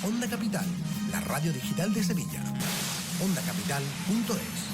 Onda Capital, la radio digital de Sevilla. ondacapital.es.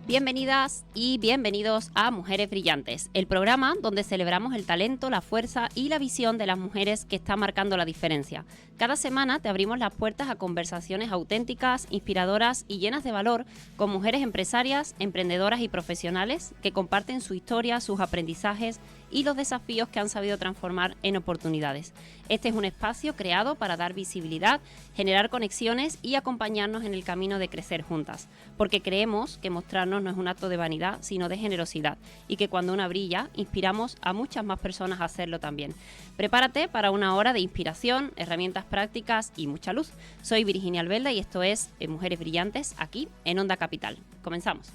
Bienvenidas y bienvenidos a Mujeres Brillantes, el programa donde celebramos el talento, la fuerza y la visión de las mujeres que están marcando la diferencia. Cada semana te abrimos las puertas a conversaciones auténticas, inspiradoras y llenas de valor con mujeres empresarias, emprendedoras y profesionales que comparten su historia, sus aprendizajes y los desafíos que han sabido transformar en oportunidades. Este es un espacio creado para dar visibilidad, generar conexiones y acompañarnos en el camino de crecer juntas, porque creemos que mostrarnos no es un acto de vanidad, sino de generosidad, y que cuando una brilla, inspiramos a muchas más personas a hacerlo también. Prepárate para una hora de inspiración, herramientas prácticas y mucha luz. Soy Virginia Albelda y esto es Mujeres Brillantes, aquí en Onda Capital. Comenzamos.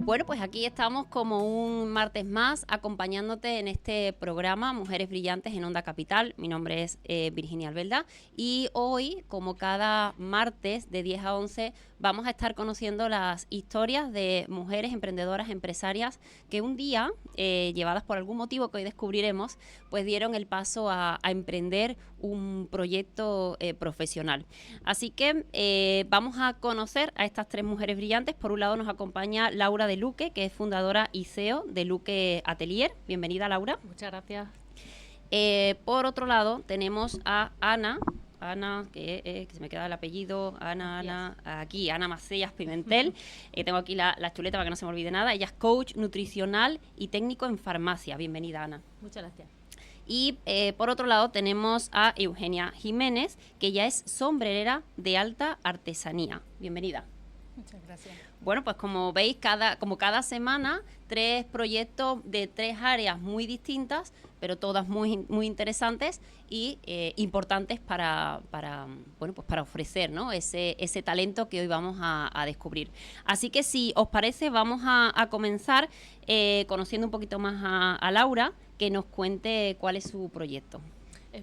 Bueno, pues aquí estamos como un martes más acompañándote en este programa Mujeres Brillantes en Onda Capital. Mi nombre es Virginia Albelda y hoy, como cada martes de 10 a 11, vamos a estar conociendo las historias de mujeres emprendedoras, empresarias que un día, llevadas por algún motivo que hoy descubriremos, pues dieron el paso a emprender un proyecto profesional. Así que vamos a conocer a estas tres mujeres brillantes. Por un lado nos acompaña Laura de Luque, que es fundadora y CEO de Luque Atelier. Bienvenida, Laura. Muchas gracias. Por otro lado tenemos a Ana, que se me queda el apellido, Ana Macellas Pimentel. Tengo aquí la chuleta para que no se me olvide nada. Ella es coach nutricional y técnico en farmacia. Bienvenida, Ana. Muchas gracias. Y por otro lado tenemos a Eugenia Jiménez, que ella es sombrerera de alta artesanía. Bienvenida. Muchas gracias. Bueno, pues como veis, cada semana, tres proyectos de tres áreas muy distintas, pero todas muy interesantes y importantes para ofrecer, ¿no?, ese talento que hoy vamos a descubrir. Así que si os parece, vamos a comenzar conociendo un poquito más a Laura, que nos cuente cuál es su proyecto.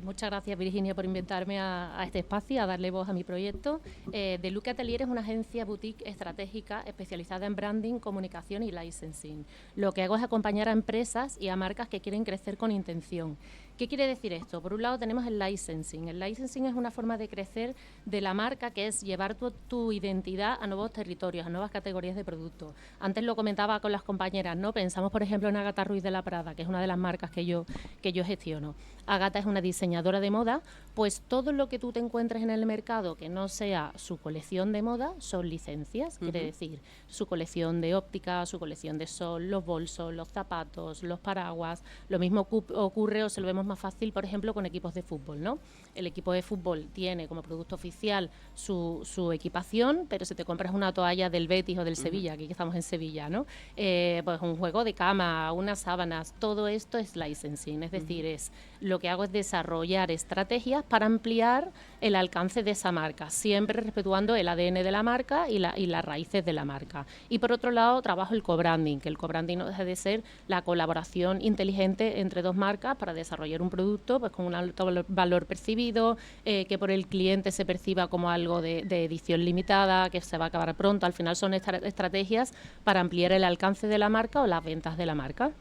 Muchas gracias, Virginia, por invitarme a este espacio, a darle voz a mi proyecto. The Luque Atelier es una agencia boutique estratégica especializada en branding, comunicación y licensing. Lo que hago es acompañar a empresas y a marcas que quieren crecer con intención. ¿Qué quiere decir esto? Por un lado tenemos el licensing. El licensing es una forma de crecer de la marca, que es llevar tu identidad a nuevos territorios, a nuevas categorías de productos. Antes lo comentaba con las compañeras, ¿no? Pensamos, por ejemplo, en Agatha Ruiz de la Prada, que es una de las marcas que yo gestiono. Agatha es una diseñadora de moda, pues todo lo que tú te encuentres en el mercado que no sea su colección de moda son licencias. Quiere decir, su colección de óptica, su colección de sol, los bolsos, los zapatos, los paraguas. Lo mismo ocurre, o se lo vemos más fácil, por ejemplo, con equipos de fútbol, ¿no? El equipo de fútbol tiene como producto oficial su equipación, pero si te compras una toalla del Betis o del Sevilla, aquí que estamos en Sevilla, ¿no? Pues un juego de cama, unas sábanas, todo esto es licensing, es decir, lo que hago es desarrollar estrategias para ampliar el alcance de esa marca, siempre respetuando el ADN de la marca y las raíces de la marca. Y por otro lado, trabajo el co-branding, que el co-branding no deja de ser la colaboración inteligente entre dos marcas para desarrollar un producto pues con un alto valor percibido, que por el cliente se perciba como algo de edición limitada, que se va a acabar pronto. Al final son estrategias para ampliar el alcance de la marca o las ventas de la marca.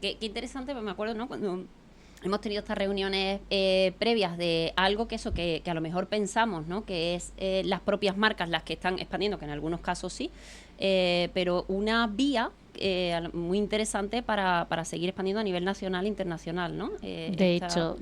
Qué interesante, me acuerdo, ¿no?, cuando hemos tenido estas reuniones previas de algo que a lo mejor pensamos, ¿no?, que es las propias marcas las que están expandiendo, que en algunos casos sí, pero una vía muy interesante para seguir expandiendo a nivel nacional e internacional, ¿no? De hecho,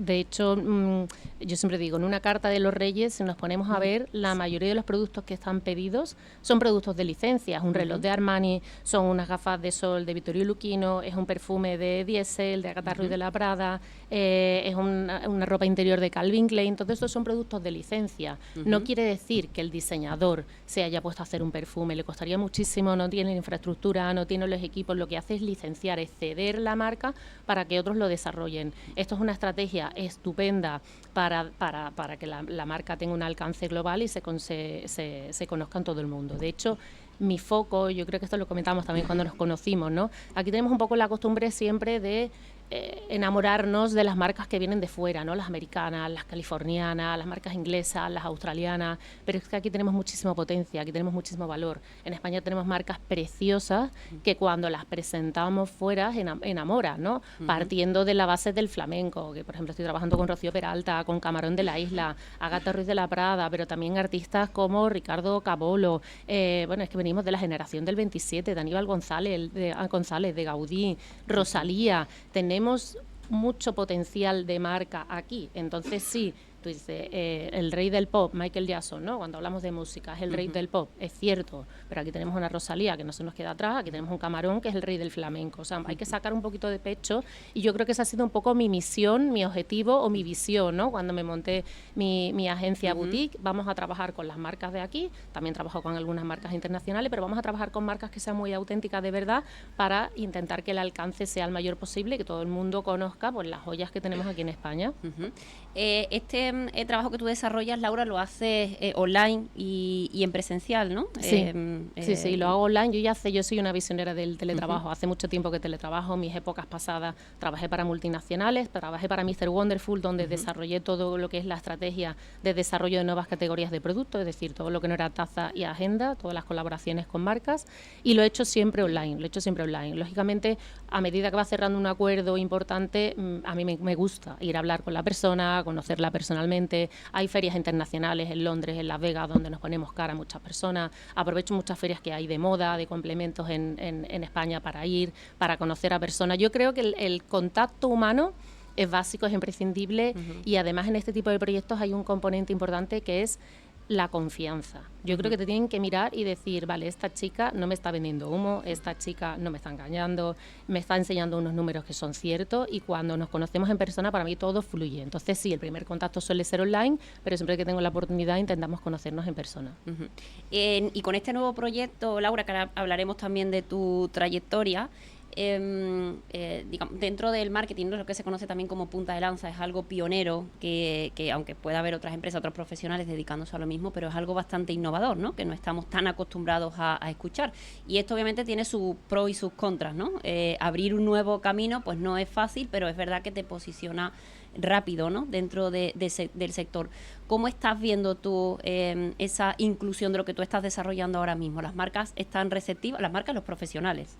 yo siempre digo, en una carta de los Reyes, si nos ponemos a ver, la mayoría de los productos que están pedidos son productos de licencias. Un reloj de Armani, son unas gafas de sol de Vittorio Luchino, es un perfume de Diesel, de Agatha Ruiz de la Prada, es una ropa interior de Calvin Klein. Todo esto son productos de licencia. No quiere decir que el diseñador se haya puesto a hacer un perfume, le costaría muchísimo, no tiene infraestructura, no tiene los equipos, lo que hace es licenciar, es ceder la marca para que otros lo desarrollen. Esto es una estrategia estupenda para que la marca tenga un alcance global y se conozca en todo el mundo. De hecho, mi foco, yo creo que esto lo comentamos también cuando nos conocimos, ¿no? Aquí tenemos un poco la costumbre siempre de enamorarnos de las marcas que vienen de fuera, ¿no? Las americanas, las californianas, las marcas inglesas, las australianas, pero es que aquí tenemos muchísima potencia, aquí tenemos muchísimo valor. En España tenemos marcas preciosas que cuando las presentamos fuera enamoran, ¿no? Partiendo de la base del flamenco, que por ejemplo estoy trabajando con Rocío Peralta, con Camarón de la Isla, Ágata Ruiz de la Prada, pero también artistas como Ricardo Cabolo, bueno, es que venimos de la generación del 27, de Aníbal González, de Gaudí, Rosalía, tenemos mucho potencial de marca aquí. Entonces sí, tú dices, el rey del pop, Michael Jackson, ¿no? Cuando hablamos de música, es el rey del pop, es cierto, pero aquí tenemos una Rosalía que no se nos queda atrás, aquí tenemos un Camarón que es el rey del flamenco. O sea, hay que sacar un poquito de pecho y yo creo que esa ha sido un poco mi misión, mi objetivo o mi visión, ¿no? Cuando me monté mi agencia boutique, vamos a trabajar con las marcas de aquí, también trabajo con algunas marcas internacionales, pero vamos a trabajar con marcas que sean muy auténticas de verdad para intentar que el alcance sea el mayor posible y que todo el mundo conozca pues las joyas que tenemos aquí en España. Este trabajo que tú desarrollas, Laura, lo haces online y en presencial, ¿no? Sí, sí, lo hago online. Yo soy una visionera del teletrabajo. Hace mucho tiempo que teletrabajo. Mis épocas pasadas trabajé para multinacionales, trabajé para Mr. Wonderful, donde desarrollé todo lo que es la estrategia de desarrollo de nuevas categorías de productos, es decir, todo lo que no era taza y agenda, todas las colaboraciones con marcas, y lo he hecho siempre online, Lógicamente, a medida que va cerrando un acuerdo importante, a mí me gusta ir a hablar con la persona, conocerla personalmente. Hay ferias internacionales en Londres, en Las Vegas, donde nos ponemos cara a muchas personas. Aprovecho muchas ferias que hay de moda, de complementos en España para ir, para conocer a personas. Yo creo que el contacto humano es básico, es imprescindible y además en este tipo de proyectos hay un componente importante que es la confianza. Yo creo que te tienen que mirar y decir, vale, esta chica no me está vendiendo humo, esta chica no me está engañando, me está enseñando unos números que son ciertos y cuando nos conocemos en persona para mí todo fluye. Entonces sí, el primer contacto suele ser online, pero siempre que tengo la oportunidad intentamos conocernos en persona. Y con este nuevo proyecto, Laura, que ahora hablaremos también de tu trayectoria, digamos, dentro del marketing, lo que se conoce también como punta de lanza, es algo pionero que aunque pueda haber otras empresas, otros profesionales dedicándose a lo mismo, pero es algo bastante innovador, ¿no? Que no estamos tan acostumbrados a escuchar. Y esto obviamente tiene sus pros y sus contras, ¿no? Abrir un nuevo camino pues no es fácil, pero es verdad que te posiciona rápido, ¿no? Dentro del sector. ¿Cómo estás viendo tú esa inclusión de lo que tú estás desarrollando ahora mismo? ¿Las marcas están receptivas? Las marcas, los profesionales.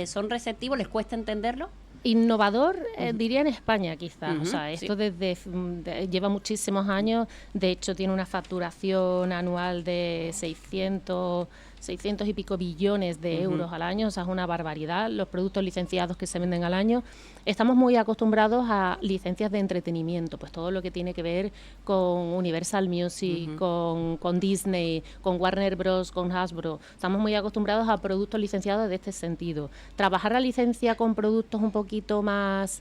¿Son receptivos? ¿Les cuesta entenderlo? Innovador, diría en España quizás. O sea, esto lleva muchísimos años. De hecho, tiene una facturación anual de 600 y pico billones de euros al año. O sea, es una barbaridad los productos licenciados que se venden al año. Estamos muy acostumbrados a licencias de entretenimiento, pues todo lo que tiene que ver con Universal Music, con Disney, con Warner Bros., con Hasbro. Estamos muy acostumbrados a productos licenciados de este sentido. Trabajar la licencia con productos un poquito más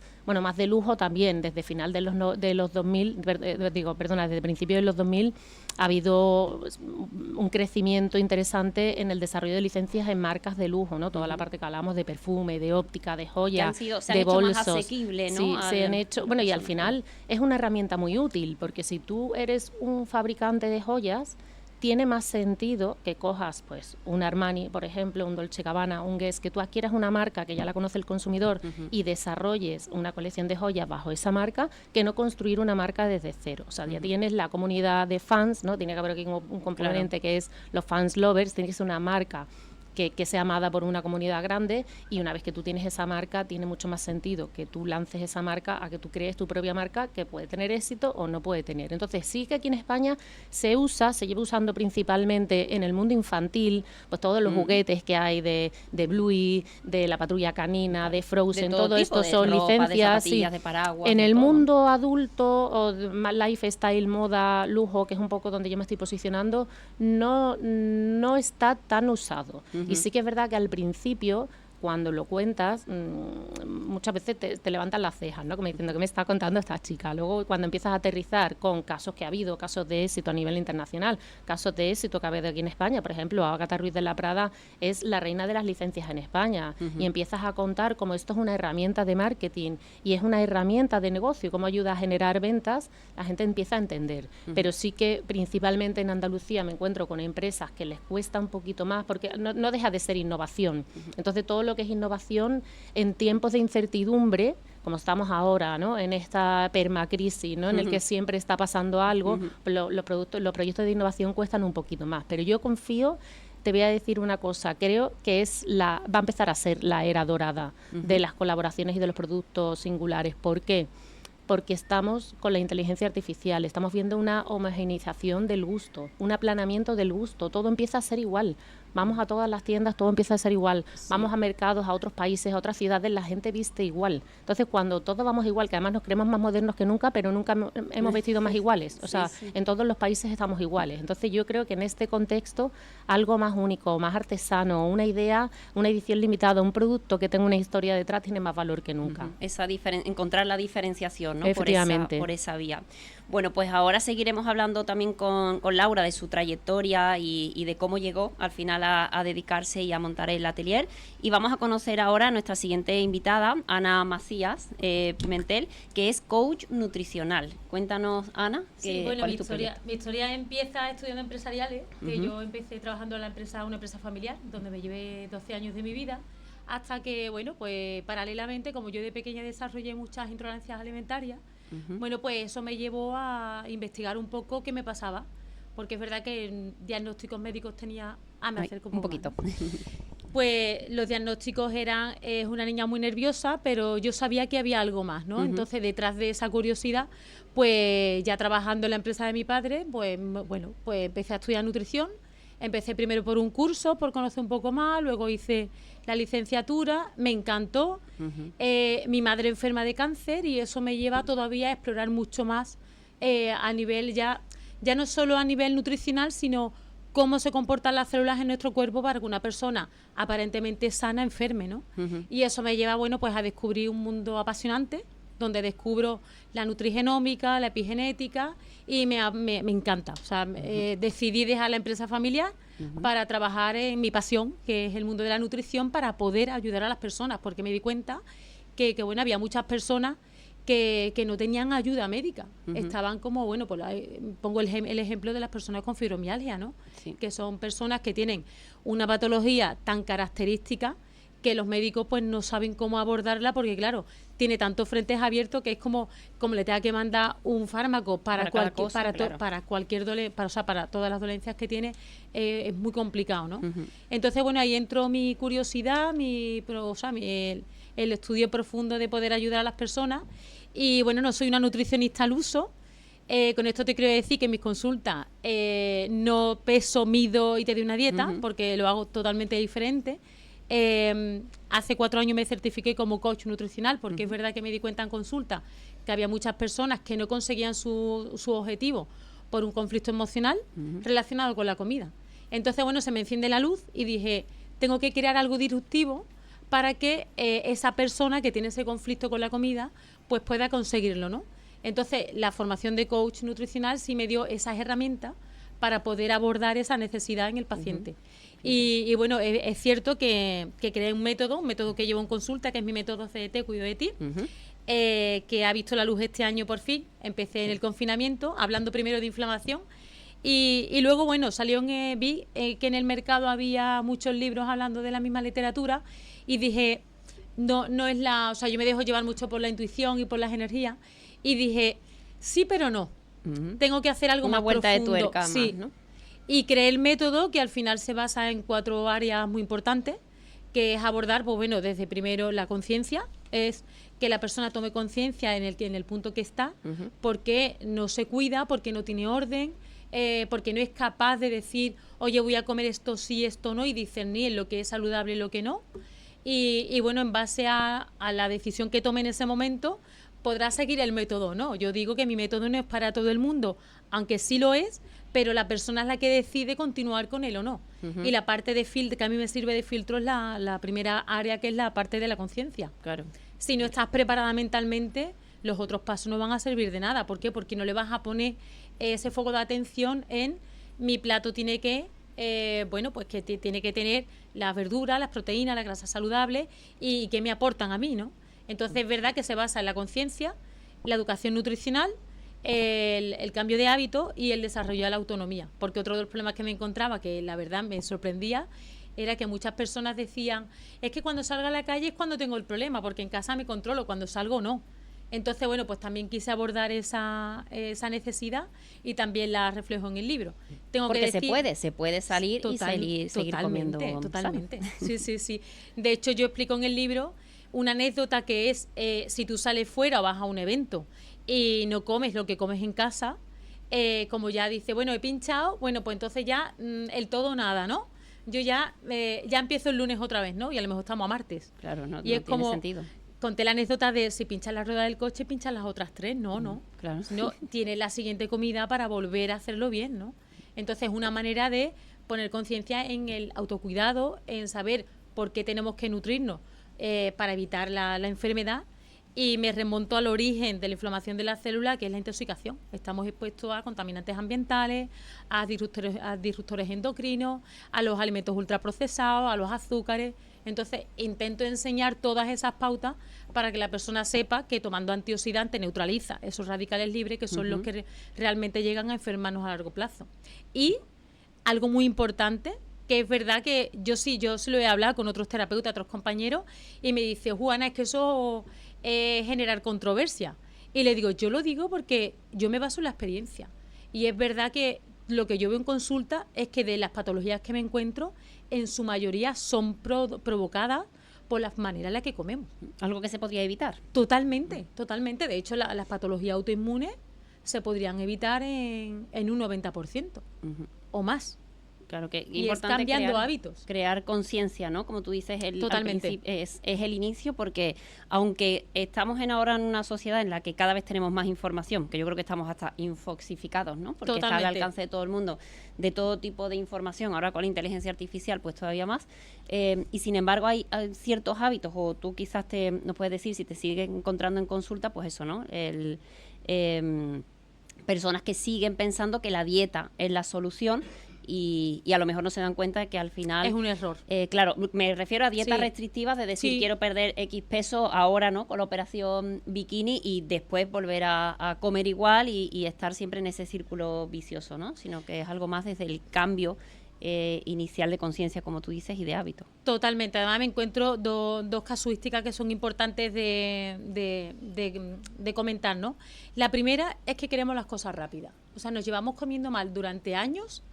de lujo también, desde final de los 2000, desde principios de los 2000 ha habido un crecimiento interesante en el desarrollo de licencias en marcas de lujo, ¿no? Toda la parte que hablamos de perfume, de óptica, de joya, de bolsos. Más asequible, ¿no? Sí, se han hecho. Bueno, y al final es una herramienta muy útil, porque si tú eres un fabricante de joyas, tiene más sentido que cojas pues un Armani, por ejemplo, un Dolce & Gabbana, un Guess, que tú adquieras una marca que ya la conoce el consumidor y desarrolles una colección de joyas bajo esa marca, que no construir una marca desde cero. O sea, ya tienes la comunidad de fans, ¿no? Tiene que haber aquí un componente que es los fans lovers, tiene que ser una marca que sea amada por una comunidad grande, y una vez que tú tienes esa marca, tiene mucho más sentido que tú lances esa marca a que tú crees tu propia marca, que puede tener éxito o no puede tener. Entonces sí que aquí en España se lleva usando principalmente en el mundo infantil, pues todos los juguetes que hay de Bluey, de la Patrulla Canina, de Frozen, todo esto son licencias. De paraguas, en el mundo adulto o lifestyle, moda, lujo, que es un poco donde yo me estoy posicionando, no está tan usado. Y sí que es verdad que al principio cuando lo cuentas, muchas veces te levantan las cejas, ¿no? Como diciendo, ¿qué me está contando esta chica? Luego, cuando empiezas a aterrizar con casos que ha habido, casos de éxito a nivel internacional, casos de éxito que ha habido aquí en España, por ejemplo, Ágata Ruiz de la Prada es la reina de las licencias en España, y empiezas a contar cómo esto es una herramienta de marketing y es una herramienta de negocio, cómo ayuda a generar ventas, la gente empieza a entender. Pero sí que principalmente en Andalucía me encuentro con empresas que les cuesta un poquito más, porque no deja de ser innovación. Entonces, todo lo que es innovación en tiempos de incertidumbre, como estamos ahora, ¿no? En esta permacrisis, ¿no? En el que siempre está pasando algo, los proyectos de innovación cuestan un poquito más. Pero yo confío, te voy a decir una cosa, creo que va a empezar a ser la era dorada de las colaboraciones y de los productos singulares. ¿Por qué? Porque estamos con la inteligencia artificial, estamos viendo una homogeneización del gusto, un aplanamiento del gusto, todo empieza a ser igual. Vamos a todas las tiendas, todo empieza a ser igual. Sí. Vamos a mercados, a otros países, a otras ciudades, la gente viste igual. Entonces, cuando todos vamos igual, que además nos creemos más modernos que nunca, pero nunca hemos vestido más iguales. O sea, en todos los países estamos iguales. Entonces, yo creo que en este contexto, algo más único, más artesano, una idea, una edición limitada, un producto que tenga una historia detrás, tiene más valor que nunca. Encontrar la diferenciación, ¿no? Efectivamente. Por esa vía. Bueno, pues ahora seguiremos hablando también con Laura de su trayectoria y de cómo llegó al final a dedicarse y a montar el atelier. Y vamos a conocer ahora a nuestra siguiente invitada, Ana Macías Pimentel, que es coach nutricional. Cuéntanos, Ana. Sí, bueno, mi historia empieza estudiando empresariales, que yo empecé trabajando en una empresa familiar, donde me llevé 12 años de mi vida, hasta que, bueno, pues paralelamente, como yo de pequeña desarrollé muchas intolerancias alimentarias, bueno, pues eso me llevó a investigar un poco qué me pasaba, porque es verdad que en diagnósticos médicos tenía... me acerco un poquito. Pues los diagnósticos eran, es una niña muy nerviosa, pero yo sabía que había algo más, ¿no? Entonces, detrás de esa curiosidad, pues ya trabajando en la empresa de mi padre, pues bueno, pues empecé a estudiar nutrición. Empecé primero por un curso, por conocer un poco más, luego hice la licenciatura, me encantó. Mi madre enferma de cáncer y eso me lleva todavía a explorar mucho más a nivel ya no solo a nivel nutricional, sino cómo se comportan las células en nuestro cuerpo para que una persona aparentemente sana enferme, ¿no? Y eso me lleva, bueno, pues a descubrir un mundo apasionante, donde descubro la nutrigenómica, la epigenética y me encanta. O sea, decidí dejar la empresa familiar para trabajar en mi pasión, que es el mundo de la nutrición, para poder ayudar a las personas, porque me di cuenta que bueno, había muchas personas que no tenían ayuda médica. Estaban como, bueno, pues pongo el ejemplo de las personas con fibromialgia, ¿no? Sí. Que son personas que tienen una patología tan característica que los médicos pues no saben cómo abordarla, porque claro, tiene tantos frentes abiertos que es como le tenga que mandar un fármaco para cualquier dolencia, para todas las dolencias que tiene, es muy complicado, ¿no? Entonces, bueno, ahí entró mi curiosidad, el estudio profundo de poder ayudar a las personas. Y bueno, no soy una nutricionista al uso. Con esto te quiero decir que en mis consultas no peso, mido y te doy una dieta, porque lo hago totalmente diferente. Hace 4 años me certifiqué como coach nutricional, porque es verdad que me di cuenta en consulta que había muchas personas que no conseguían su objetivo por un conflicto emocional relacionado con la comida. Entonces, bueno, se me enciende la luz y dije, tengo que crear algo disruptivo para que esa persona que tiene ese conflicto con la comida pues pueda conseguirlo, ¿no? Entonces, la formación de coach nutricional sí me dio esas herramientas para poder abordar esa necesidad en el paciente. Y bueno, es cierto que creé un método que llevo en consulta, que es mi método CDT, Cuido de Ti, que ha visto la luz este año por fin. Empecé en el confinamiento, hablando primero de inflamación, y luego, bueno, vi que en el mercado había muchos libros hablando de la misma literatura, y dije, no es o sea, yo me dejo llevar mucho por la intuición y por las energías, y dije, sí, pero no. Tengo que hacer algo más profundo. Una vuelta de tuerca más, ¿no? Y creé el método, que al final se basa en 4 áreas muy importantes, que es abordar, pues bueno, desde primero la conciencia, es que la persona tome conciencia en el punto que está, porque no se cuida, porque no tiene orden, porque no es capaz de decir, oye, voy a comer esto sí, esto no, y discernir lo que es saludable y lo que no. Y bueno, en base a la decisión que tome en ese momento, podrá seguir el método, ¿no? Yo digo que mi método no es para todo el mundo, aunque sí lo es, pero la persona es la que decide continuar con él o no. Y la parte de filtro, que a mí me sirve de filtro, es la primera área, que es la parte de la conciencia. Claro. Si no estás preparada mentalmente, los otros pasos no van a servir de nada. ¿Por qué? Porque no le vas a poner ese foco de atención en mi plato tiene que, pues que tiene que tener las verduras, las proteínas, las grasas saludables y que me aportan a mí, ¿no? Entonces es verdad que se basa en la conciencia, la educación nutricional, el cambio de hábito y el desarrollo de la autonomía. Porque otro de los problemas que me encontraba, que la verdad me sorprendía, era que muchas personas decían, es que cuando salgo a la calle es cuando tengo el problema, porque en casa me controlo, cuando salgo no. Entonces, bueno, pues también quise abordar esa necesidad y también la reflejo en el libro. Porque que decir, se puede salir y seguir comiendo totalmente. Sí. De hecho, yo explico en el libro una anécdota que es, si tú sales fuera o vas a un evento y no comes lo que comes en casa, como ya dice, bueno, he pinchado, bueno, pues entonces ya el todo o nada, ¿no? Yo ya empiezo el lunes otra vez, ¿no? Y a lo mejor estamos a martes. Claro, no es tiene sentido. Conté la anécdota de si pinchas la rueda del coche, pinchas las otras 3. No. Claro. No, tienes la siguiente comida para volver a hacerlo bien, ¿no? Entonces, es una manera de poner conciencia en el autocuidado, en saber por qué tenemos que nutrirnos para evitar la enfermedad. Y me remonto al origen de la inflamación de la célula, que es la intoxicación. Estamos expuestos a contaminantes ambientales, a disruptores endocrinos, a los alimentos ultraprocesados, a los azúcares. Entonces, intento enseñar todas esas pautas para que la persona sepa que tomando antioxidantes neutraliza esos radicales libres, que son los que realmente llegan a enfermarnos a largo plazo. Y algo muy importante, que es verdad que yo se lo he hablado con otros terapeutas, otros compañeros, y me dice, Juana, es que eso es generar controversia. Y le digo, yo lo digo porque yo me baso en la experiencia. Y es verdad que lo que yo veo en consulta es que de las patologías que me encuentro, en su mayoría son provocadas por la manera en la que comemos. Algo que se podría evitar. Totalmente. De hecho, las patologías autoinmunes se podrían evitar en un 90% o más. Claro que y es cambiando hábitos. Crear conciencia, ¿no? Como tú dices, Totalmente. Es el inicio, porque aunque estamos ahora en una sociedad en la que cada vez tenemos más información, que yo creo que estamos hasta infoxificados, ¿no? Porque está al alcance de todo el mundo, de todo tipo de información, ahora con la inteligencia artificial pues todavía más, y sin embargo hay ciertos hábitos, o tú quizás nos puedes decir si te sigues encontrando en consulta, pues eso, ¿no? Personas que siguen pensando que la dieta es la solución, y a lo mejor no se dan cuenta de que al final es un error. Claro, me refiero a dietas restrictivas, de decir quiero perder X peso ahora, ¿no? Con la operación bikini, y después volver a comer igual y estar siempre en ese círculo vicioso, ¿no? Sino que es algo más desde el cambio inicial de conciencia, como tú dices, y de hábito. Totalmente. Además me encuentro dos casuísticas que son importantes de comentar, ¿no? La primera es que queremos las cosas rápidas. O sea, nos llevamos comiendo mal durante años,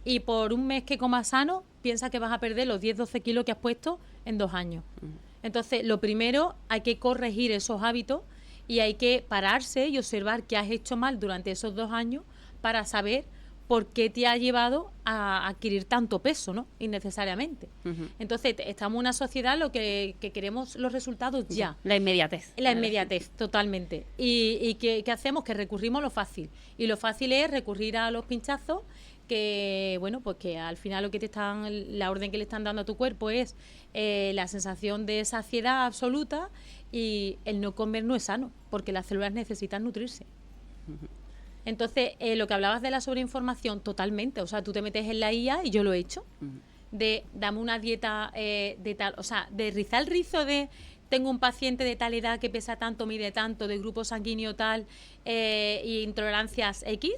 y por un mes que comas sano, piensa que vas a perder los 10-12 kilos que has puesto en 2 años. Entonces, lo primero, hay que corregir esos hábitos y hay que pararse y observar qué has hecho mal durante esos 2 años para saber por qué te ha llevado a adquirir tanto peso, ¿no? Innecesariamente. Entonces, estamos en una sociedad lo que queremos los resultados ya. La inmediatez. La inmediatez, totalmente. ¿Y qué hacemos? Que recurrimos a lo fácil. Y lo fácil es recurrir a los pinchazos, que bueno, pues que al final la orden que le están dando a tu cuerpo es la sensación de saciedad absoluta, y el no comer no es sano, porque las células necesitan nutrirse. Entonces, lo que hablabas de la sobreinformación, totalmente, o sea, tú te metes en la IA, y yo lo he hecho, de dame una dieta de tal, o sea, de rizar el rizo de tengo un paciente de tal edad que pesa tanto, mide tanto, de grupo sanguíneo tal, y intolerancias X,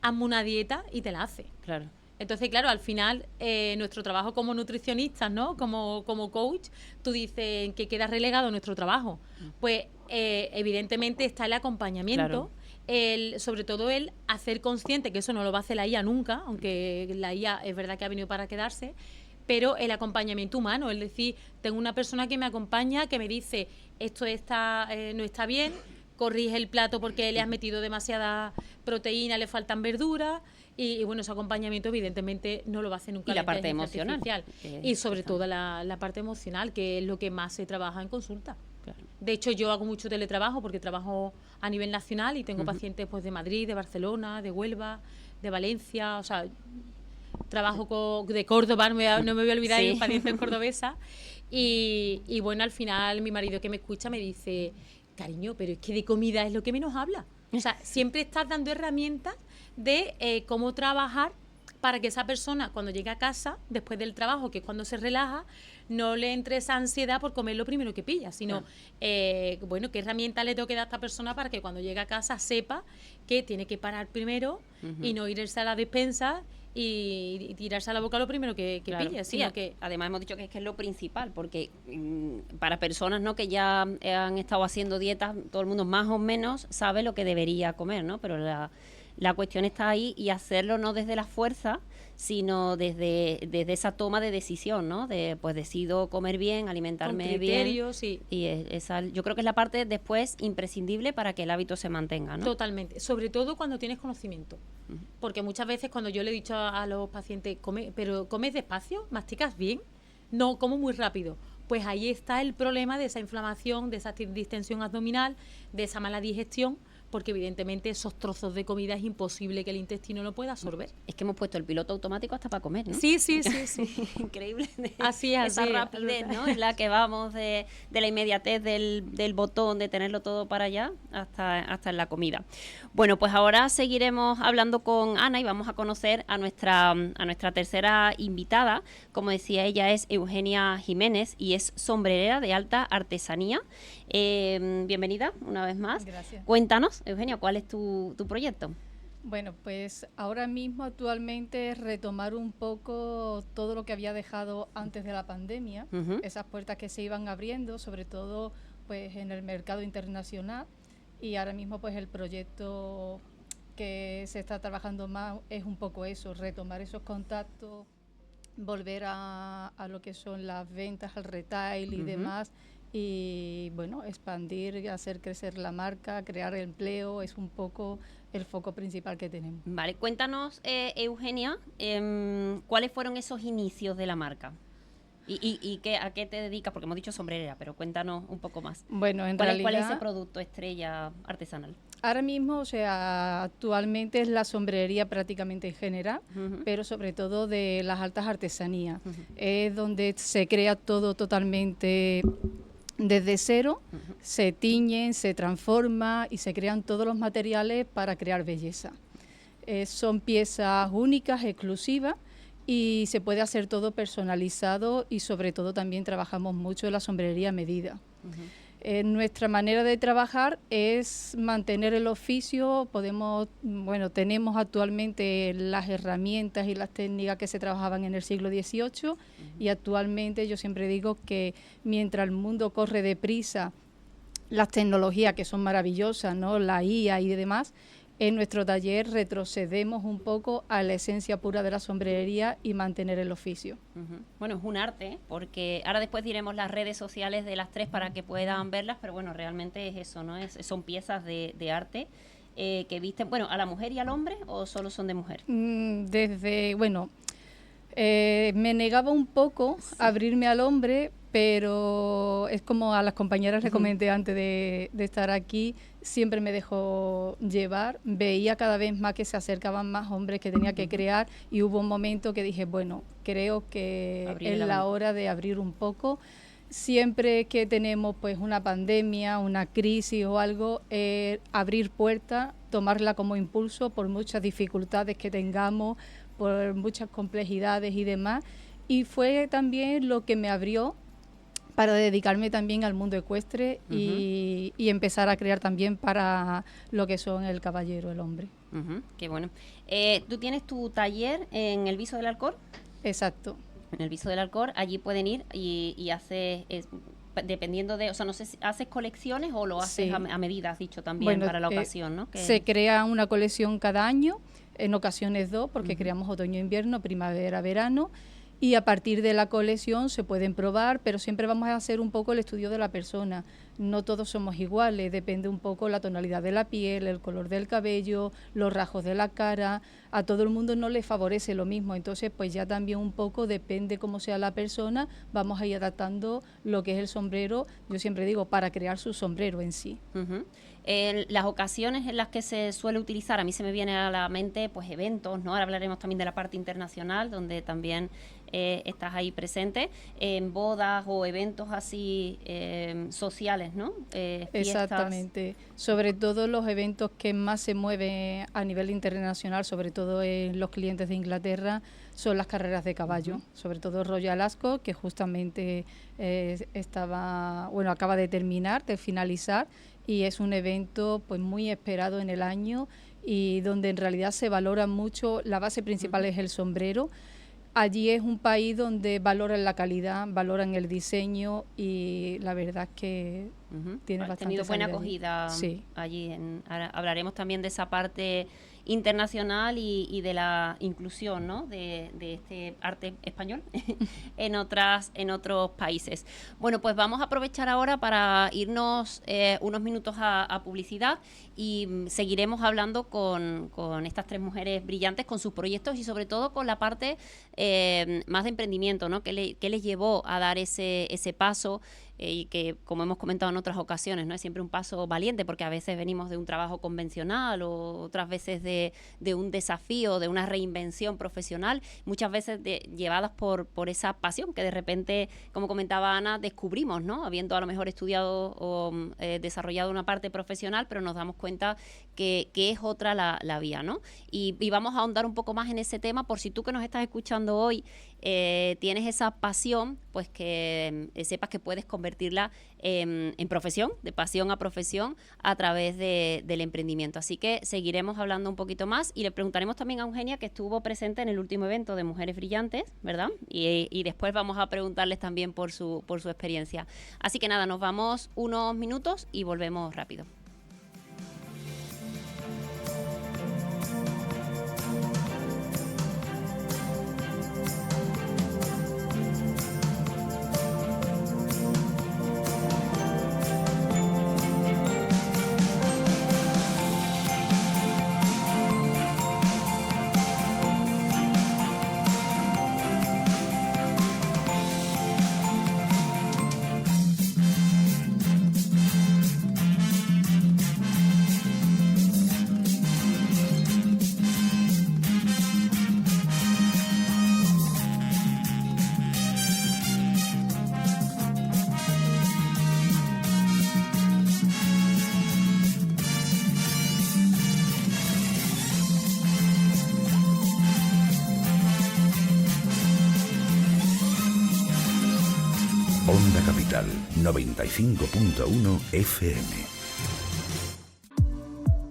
hazme una dieta y te la hace. Claro. Entonces, claro, al final, nuestro trabajo como nutricionistas, ¿no? Como coach, tú dices que queda relegado nuestro trabajo. Pues, evidentemente, está el acompañamiento, sobre todo el hacer consciente, que eso no lo va a hacer la IA nunca, aunque la IA es verdad que ha venido para quedarse, pero el acompañamiento humano, es decir, tengo una persona que me acompaña, que me dice, esto no está bien, corrige el plato porque le has metido demasiada proteína, le faltan verduras, y bueno, ese acompañamiento evidentemente no lo va a hacer nunca la parte emocional. Y sobre todo la parte emocional, que es lo que más se trabaja en consulta. Claro. De hecho, yo hago mucho teletrabajo porque trabajo a nivel nacional y tengo pacientes pues de Madrid, de Barcelona, de Huelva, de Valencia, o sea, trabajo de Córdoba, no me voy a olvidar de un paciente cordobesa. Y bueno, al final mi marido que me escucha me dice, cariño, pero es que de comida es lo que menos habla. O sea, siempre estás dando herramientas de cómo trabajar para que esa persona, cuando llegue a casa, después del trabajo, que es cuando se relaja, no le entre esa ansiedad por comer lo primero que pilla, sino, bueno, qué herramienta le tengo que dar a esta persona para que cuando llegue a casa sepa que tiene que parar primero y no irse a la despensa y tirarse a la boca lo primero que pille. Sí, Sino que además hemos dicho que es lo principal, porque para personas, ¿no?, que ya han estado haciendo dietas, todo el mundo más o menos sabe lo que debería comer, ¿no? Pero la cuestión está ahí, y hacerlo no desde la fuerza, sino desde esa toma de decisión, ¿no? De, pues decido comer bien, alimentarme con criterios, bien. sí. Y yo creo que es la parte después imprescindible para que el hábito se mantenga, ¿no? Totalmente, sobre todo cuando tienes conocimiento. Porque muchas veces cuando yo le he dicho a los pacientes, pero comes despacio, masticas bien, no como muy rápido. Pues ahí está el problema de esa inflamación, de esa distensión abdominal, de esa mala digestión, porque evidentemente esos trozos de comida es imposible que el intestino lo pueda absorber. Es que hemos puesto el piloto automático hasta para comer, ¿no? Sí. Increíble. Así es, esa rapidez, ¿no? En la que vamos de la inmediatez del botón, de tenerlo todo para allá, hasta en la comida. Bueno, pues ahora seguiremos hablando con Ana y vamos a conocer a nuestra tercera invitada. Como decía, ella es Eugenia Jiménez y es sombrerera de alta artesanía. Bienvenida una vez más. Gracias. Cuéntanos, Eugenia, ¿cuál es tu proyecto? Bueno, pues ahora mismo actualmente retomar un poco todo lo que había dejado antes de la pandemia, esas puertas que se iban abriendo, sobre todo pues en el mercado internacional, y ahora mismo pues el proyecto que se está trabajando más es un poco eso, retomar esos contactos, volver a lo que son las ventas al retail y demás, y bueno, expandir, hacer crecer la marca, crear empleo, es un poco el foco principal que tenemos. Vale, cuéntanos, Eugenia, ¿cuáles fueron esos inicios de la marca? ¿Y a qué te dedicas? Porque hemos dicho sombrerera, pero cuéntanos un poco más. Bueno, en ¿Cuál realidad, es ese producto estrella artesanal? ahora mismo, o sea, actualmente es la sombrerería prácticamente en general, pero sobre todo de las altas artesanías. Es donde se crea todo totalmente desde cero, se tiñen, se transforma y se crean todos los materiales para crear belleza. Son piezas únicas, exclusivas, y se puede hacer todo personalizado, y sobre todo también trabajamos mucho en la sombrerería a medida. Nuestra manera de trabajar es mantener el oficio. Tenemos actualmente las herramientas y las técnicas que se trabajaban en el siglo XVIII, y actualmente yo siempre digo que mientras el mundo corre deprisa, las tecnologías que son maravillosas, ¿no?, la IA y demás, en nuestro taller retrocedemos un poco a la esencia pura de la sombrerería y mantener el oficio. Bueno, es un arte, porque ahora después diremos las redes sociales de las tres para que puedan verlas, pero bueno, realmente es eso, ¿no? Son piezas de arte que visten, bueno, a la mujer y al hombre, ¿o solo son de mujer? Me negaba un poco a abrirme al hombre, pero es como a las compañeras les comenté antes de estar aquí, siempre me dejó llevar, veía cada vez más que se acercaban más hombres que tenía que crear, y hubo un momento que dije, bueno, creo que es la hora de abrir un poco. Siempre que tenemos pues una pandemia, una crisis o algo, abrir puertas, tomarla como impulso por muchas dificultades que tengamos, por muchas complejidades y demás, y fue también lo que me abrió para dedicarme también al mundo ecuestre y empezar a crear también para lo que son el caballero, el hombre. Qué bueno. ¿Tú tienes tu taller en el Viso del Alcor? Exacto. En el Viso del Alcor, allí pueden ir y haces, dependiendo de, o sea, no sé si haces colecciones o lo haces a medida, has dicho también, para la ocasión, ¿no? Se crea una colección cada año, en ocasiones 2, porque creamos otoño-invierno, primavera-verano, y a partir de la colección se pueden probar, pero siempre vamos a hacer un poco el estudio de la persona. No todos somos iguales, depende un poco la tonalidad de la piel, el color del cabello, los rasgos de la cara. A todo el mundo no le favorece lo mismo, entonces pues ya también un poco depende cómo sea la persona, vamos a ir adaptando lo que es el sombrero, yo siempre digo, para crear su sombrero en sí. En las ocasiones en las que se suele utilizar, a mí se me viene a la mente pues eventos, ¿no? Ahora hablaremos también de la parte internacional, donde también estás ahí presente, en bodas o eventos así sociales, ¿no? Exactamente, sobre todo los eventos que más se mueven a nivel internacional, sobre todo en los clientes de Inglaterra, son las carreras de caballo, sobre todo Royal Ascot, que justamente acaba de terminar, de finalizar, y es un evento pues muy esperado en el año y donde en realidad se valora mucho, la base principal es el sombrero. Allí es un país donde valoran la calidad, valoran el diseño y la verdad es que tiene bastante tenido buena salida acogida sí. allí. Ahora hablaremos también de esa parte internacional y de la inclusión, ¿no? de este arte español en otros países. Bueno, pues vamos a aprovechar ahora para irnos unos minutos a publicidad y seguiremos hablando con estas tres mujeres brillantes, con sus proyectos y sobre todo con la parte más de emprendimiento, ¿no? ¿Qué les llevó a dar ese paso? Y que, como hemos comentado en otras ocasiones, no es siempre un paso valiente, porque a veces venimos de un trabajo convencional o otras veces de un desafío, de una reinvención profesional, muchas veces llevadas por esa pasión que de repente, como comentaba Ana, descubrimos, ¿no? Habiendo a lo mejor estudiado o desarrollado una parte profesional, pero nos damos cuenta que es otra la vía, ¿no? Y vamos a ahondar un poco más en ese tema, por si tú que nos estás escuchando hoy tienes esa pasión, pues que sepas que puedes convertirla en profesión, de pasión a profesión, a través del emprendimiento. Así que seguiremos hablando un poquito más y le preguntaremos también a Eugenia, que estuvo presente en el último evento de Mujeres Brillantes, ¿verdad? Y después vamos a preguntarles también por su experiencia. Así que nada, nos vamos unos minutos y volvemos rápido. Onda Capital 95.1 FM.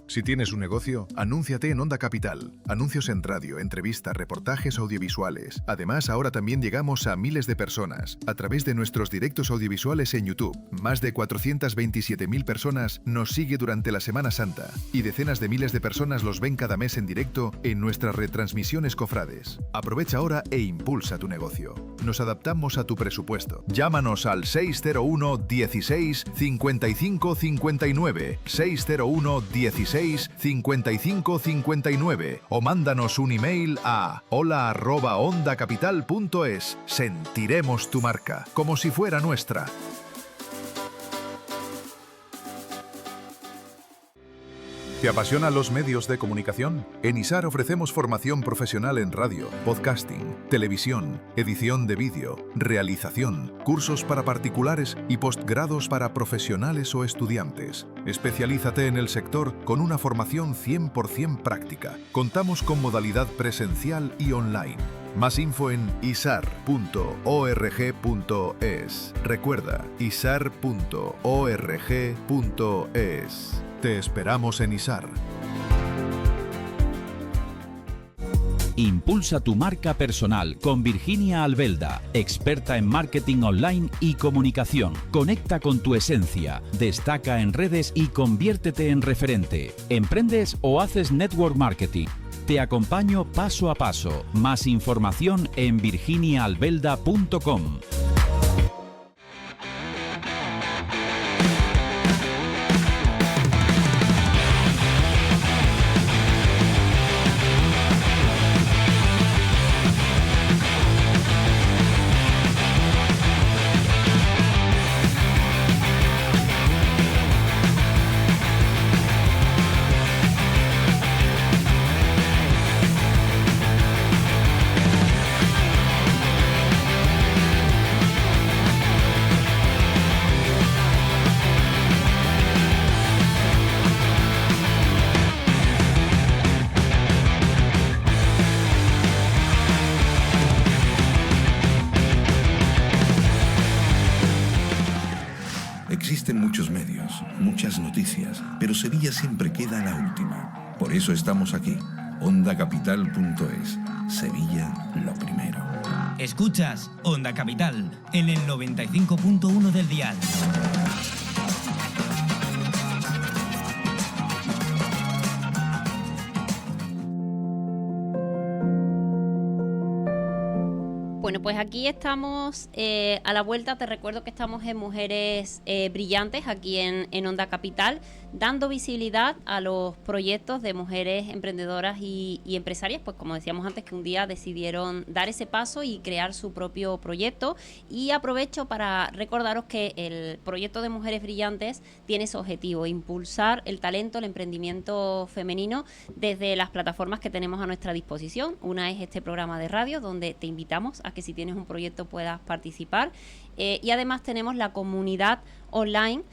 Si tienes un negocio, anúnciate en Onda Capital. Anuncios en radio, entrevistas, reportajes audiovisuales. Además, ahora también llegamos a miles de personas a través de nuestros directos audiovisuales en YouTube. Más de 427.000 personas nos sigue durante la Semana Santa y decenas de miles de personas los ven cada mes en directo en nuestras retransmisiones cofrades. Aprovecha ahora e impulsa tu negocio. Nos adaptamos a tu presupuesto. Llámanos al 601 16 55 59, 601 16 55 59 o mándanos un email a hola@ondacapital.es. Sentiremos tu marca como si fuera nuestra. ¿Te apasionan los medios de comunicación? En ISAR ofrecemos formación profesional en radio, podcasting, televisión, edición de vídeo, realización, cursos para particulares y postgrados para profesionales o estudiantes. Especialízate en el sector con una formación 100% práctica. Contamos con modalidad presencial y online. Más info en isar.org.es. Recuerda, isar.org.es. Te esperamos en ISAR. Impulsa tu marca personal con Virginia Albelda, experta en marketing online y comunicación. Conecta con tu esencia, destaca en redes y conviértete en referente. ¿Emprendes o haces network marketing? Te acompaño paso a paso. Más información en virginiaalbelda.com. Existen muchos medios, muchas noticias, pero Sevilla siempre queda la última. Por eso estamos aquí. OndaCapital.es. Sevilla, lo primero. Escuchas Onda Capital en el 95.1 del dial. Bueno, pues aquí estamos a la vuelta. Te recuerdo que estamos en Mujeres Brillantes, aquí en Onda Capital, dando visibilidad a los proyectos de mujeres emprendedoras y empresarias, pues como decíamos antes, que un día decidieron dar ese paso y crear su propio proyecto. Y aprovecho para recordaros que el proyecto de Mujeres Brillantes tiene ese objetivo: impulsar el talento, el emprendimiento femenino desde las plataformas que tenemos a nuestra disposición. Una es este programa de radio, donde te invitamos a que si tienes un proyecto puedas participar, y además tenemos la comunidad online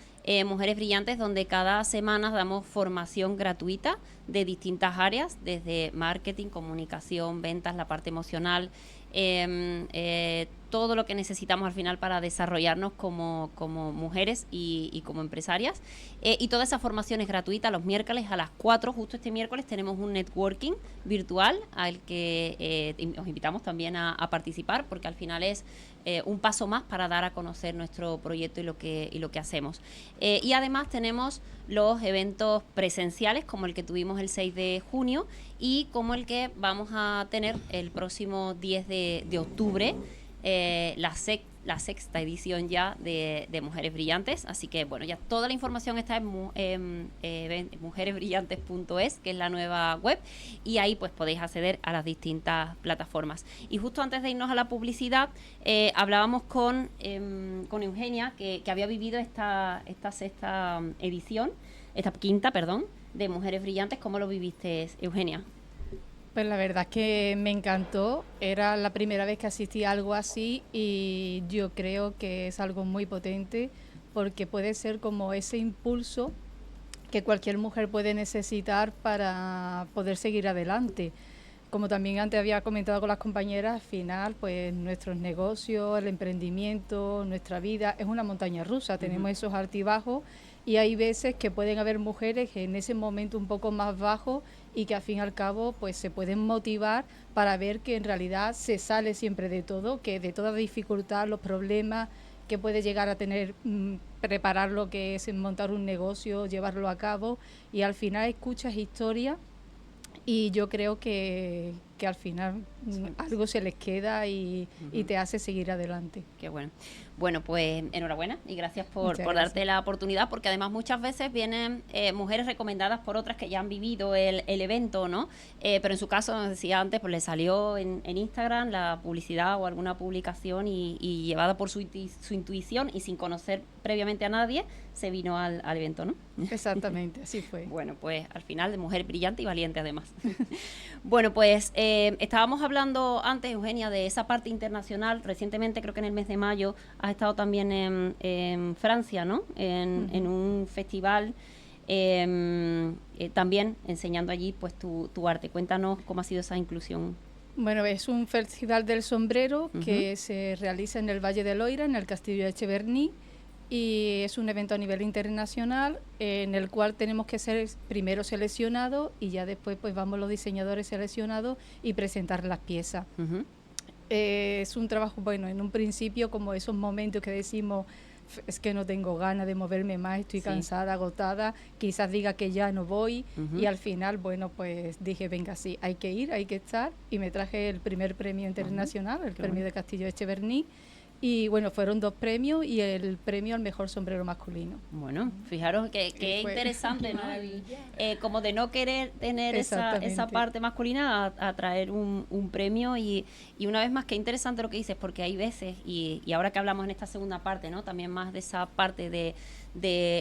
Mujeres Brillantes, donde cada semana damos formación gratuita de distintas áreas, desde marketing, comunicación, ventas, la parte emocional, todo lo que necesitamos al final para desarrollarnos como mujeres y como empresarias. Y toda esa formación es gratuita los miércoles a las 4. Justo este miércoles tenemos un networking virtual al que os invitamos también a participar, porque al final es un paso más para dar a conocer nuestro proyecto y lo que hacemos. Y además tenemos los eventos presenciales, como el que tuvimos el 6 de junio y como el que vamos a tener el próximo 10 de octubre, la sexta edición ya de Mujeres Brillantes. Así que bueno, ya toda la información está en mujeresbrillantes.es, que es la nueva web, y ahí pues podéis acceder a las distintas plataformas. Y justo antes de irnos a la publicidad, hablábamos con Eugenia, que había vivido esta sexta edición, esta quinta, perdón, de Mujeres Brillantes. ¿Cómo lo viviste, Eugenia? Pues la verdad es que me encantó, era la primera vez que asistí a algo así y yo creo que es algo muy potente, porque puede ser como ese impulso que cualquier mujer puede necesitar para poder seguir adelante. Como también antes había comentado con las compañeras, al final pues nuestros negocios, el emprendimiento, nuestra vida es una montaña rusa, tenemos esos altibajos y hay veces que pueden haber mujeres que en ese momento un poco más bajo y que al fin y al cabo pues se pueden motivar para ver que en realidad se sale siempre de todo, que de toda dificultad, los problemas que puede llegar a tener, preparar lo que es montar un negocio, llevarlo a cabo, y al final escuchas historias y yo creo que al final algo se les queda y te hace seguir adelante. Qué bueno. Bueno, pues enhorabuena y gracias por darte la oportunidad, porque además muchas veces vienen mujeres recomendadas por otras que ya han vivido el evento, ¿no? Pero en su caso, como decía antes, pues le salió en Instagram la publicidad o alguna publicación y llevada por su intuición y sin conocer previamente a nadie, se vino al evento, ¿no? Exactamente, así fue. Bueno, pues al final de mujer brillante y valiente además. Bueno, pues estábamos hablando antes, Eugenia, de esa parte internacional. Recientemente, creo que en el mes de mayo, has estado también en Francia, ¿no? En un festival, también enseñando allí pues tu arte. Cuéntanos cómo ha sido esa inclusión. Bueno, es un festival del sombrero que se realiza en el Valle de Loira, en el Castillo de Echeverní, y es un evento a nivel internacional en el cual tenemos que ser primero seleccionados y ya después pues vamos los diseñadores seleccionados y presentar las piezas. Es un trabajo, bueno, en un principio como esos momentos que decimos es que no tengo ganas de moverme más, estoy cansada, agotada, quizás diga que ya no voy, y al final, bueno, pues dije, venga, sí, hay que ir, hay que estar, y me traje el primer premio internacional, el premio de Castillo Echeverní. Y bueno, fueron 2 premios y el premio al mejor sombrero masculino. Bueno, fijaros que interesante, ¿no? Como de no querer tener esa parte masculina a traer un premio y una vez más, qué interesante lo que dices, porque hay veces, y ahora que hablamos en esta segunda parte, ¿no? También más de esa parte de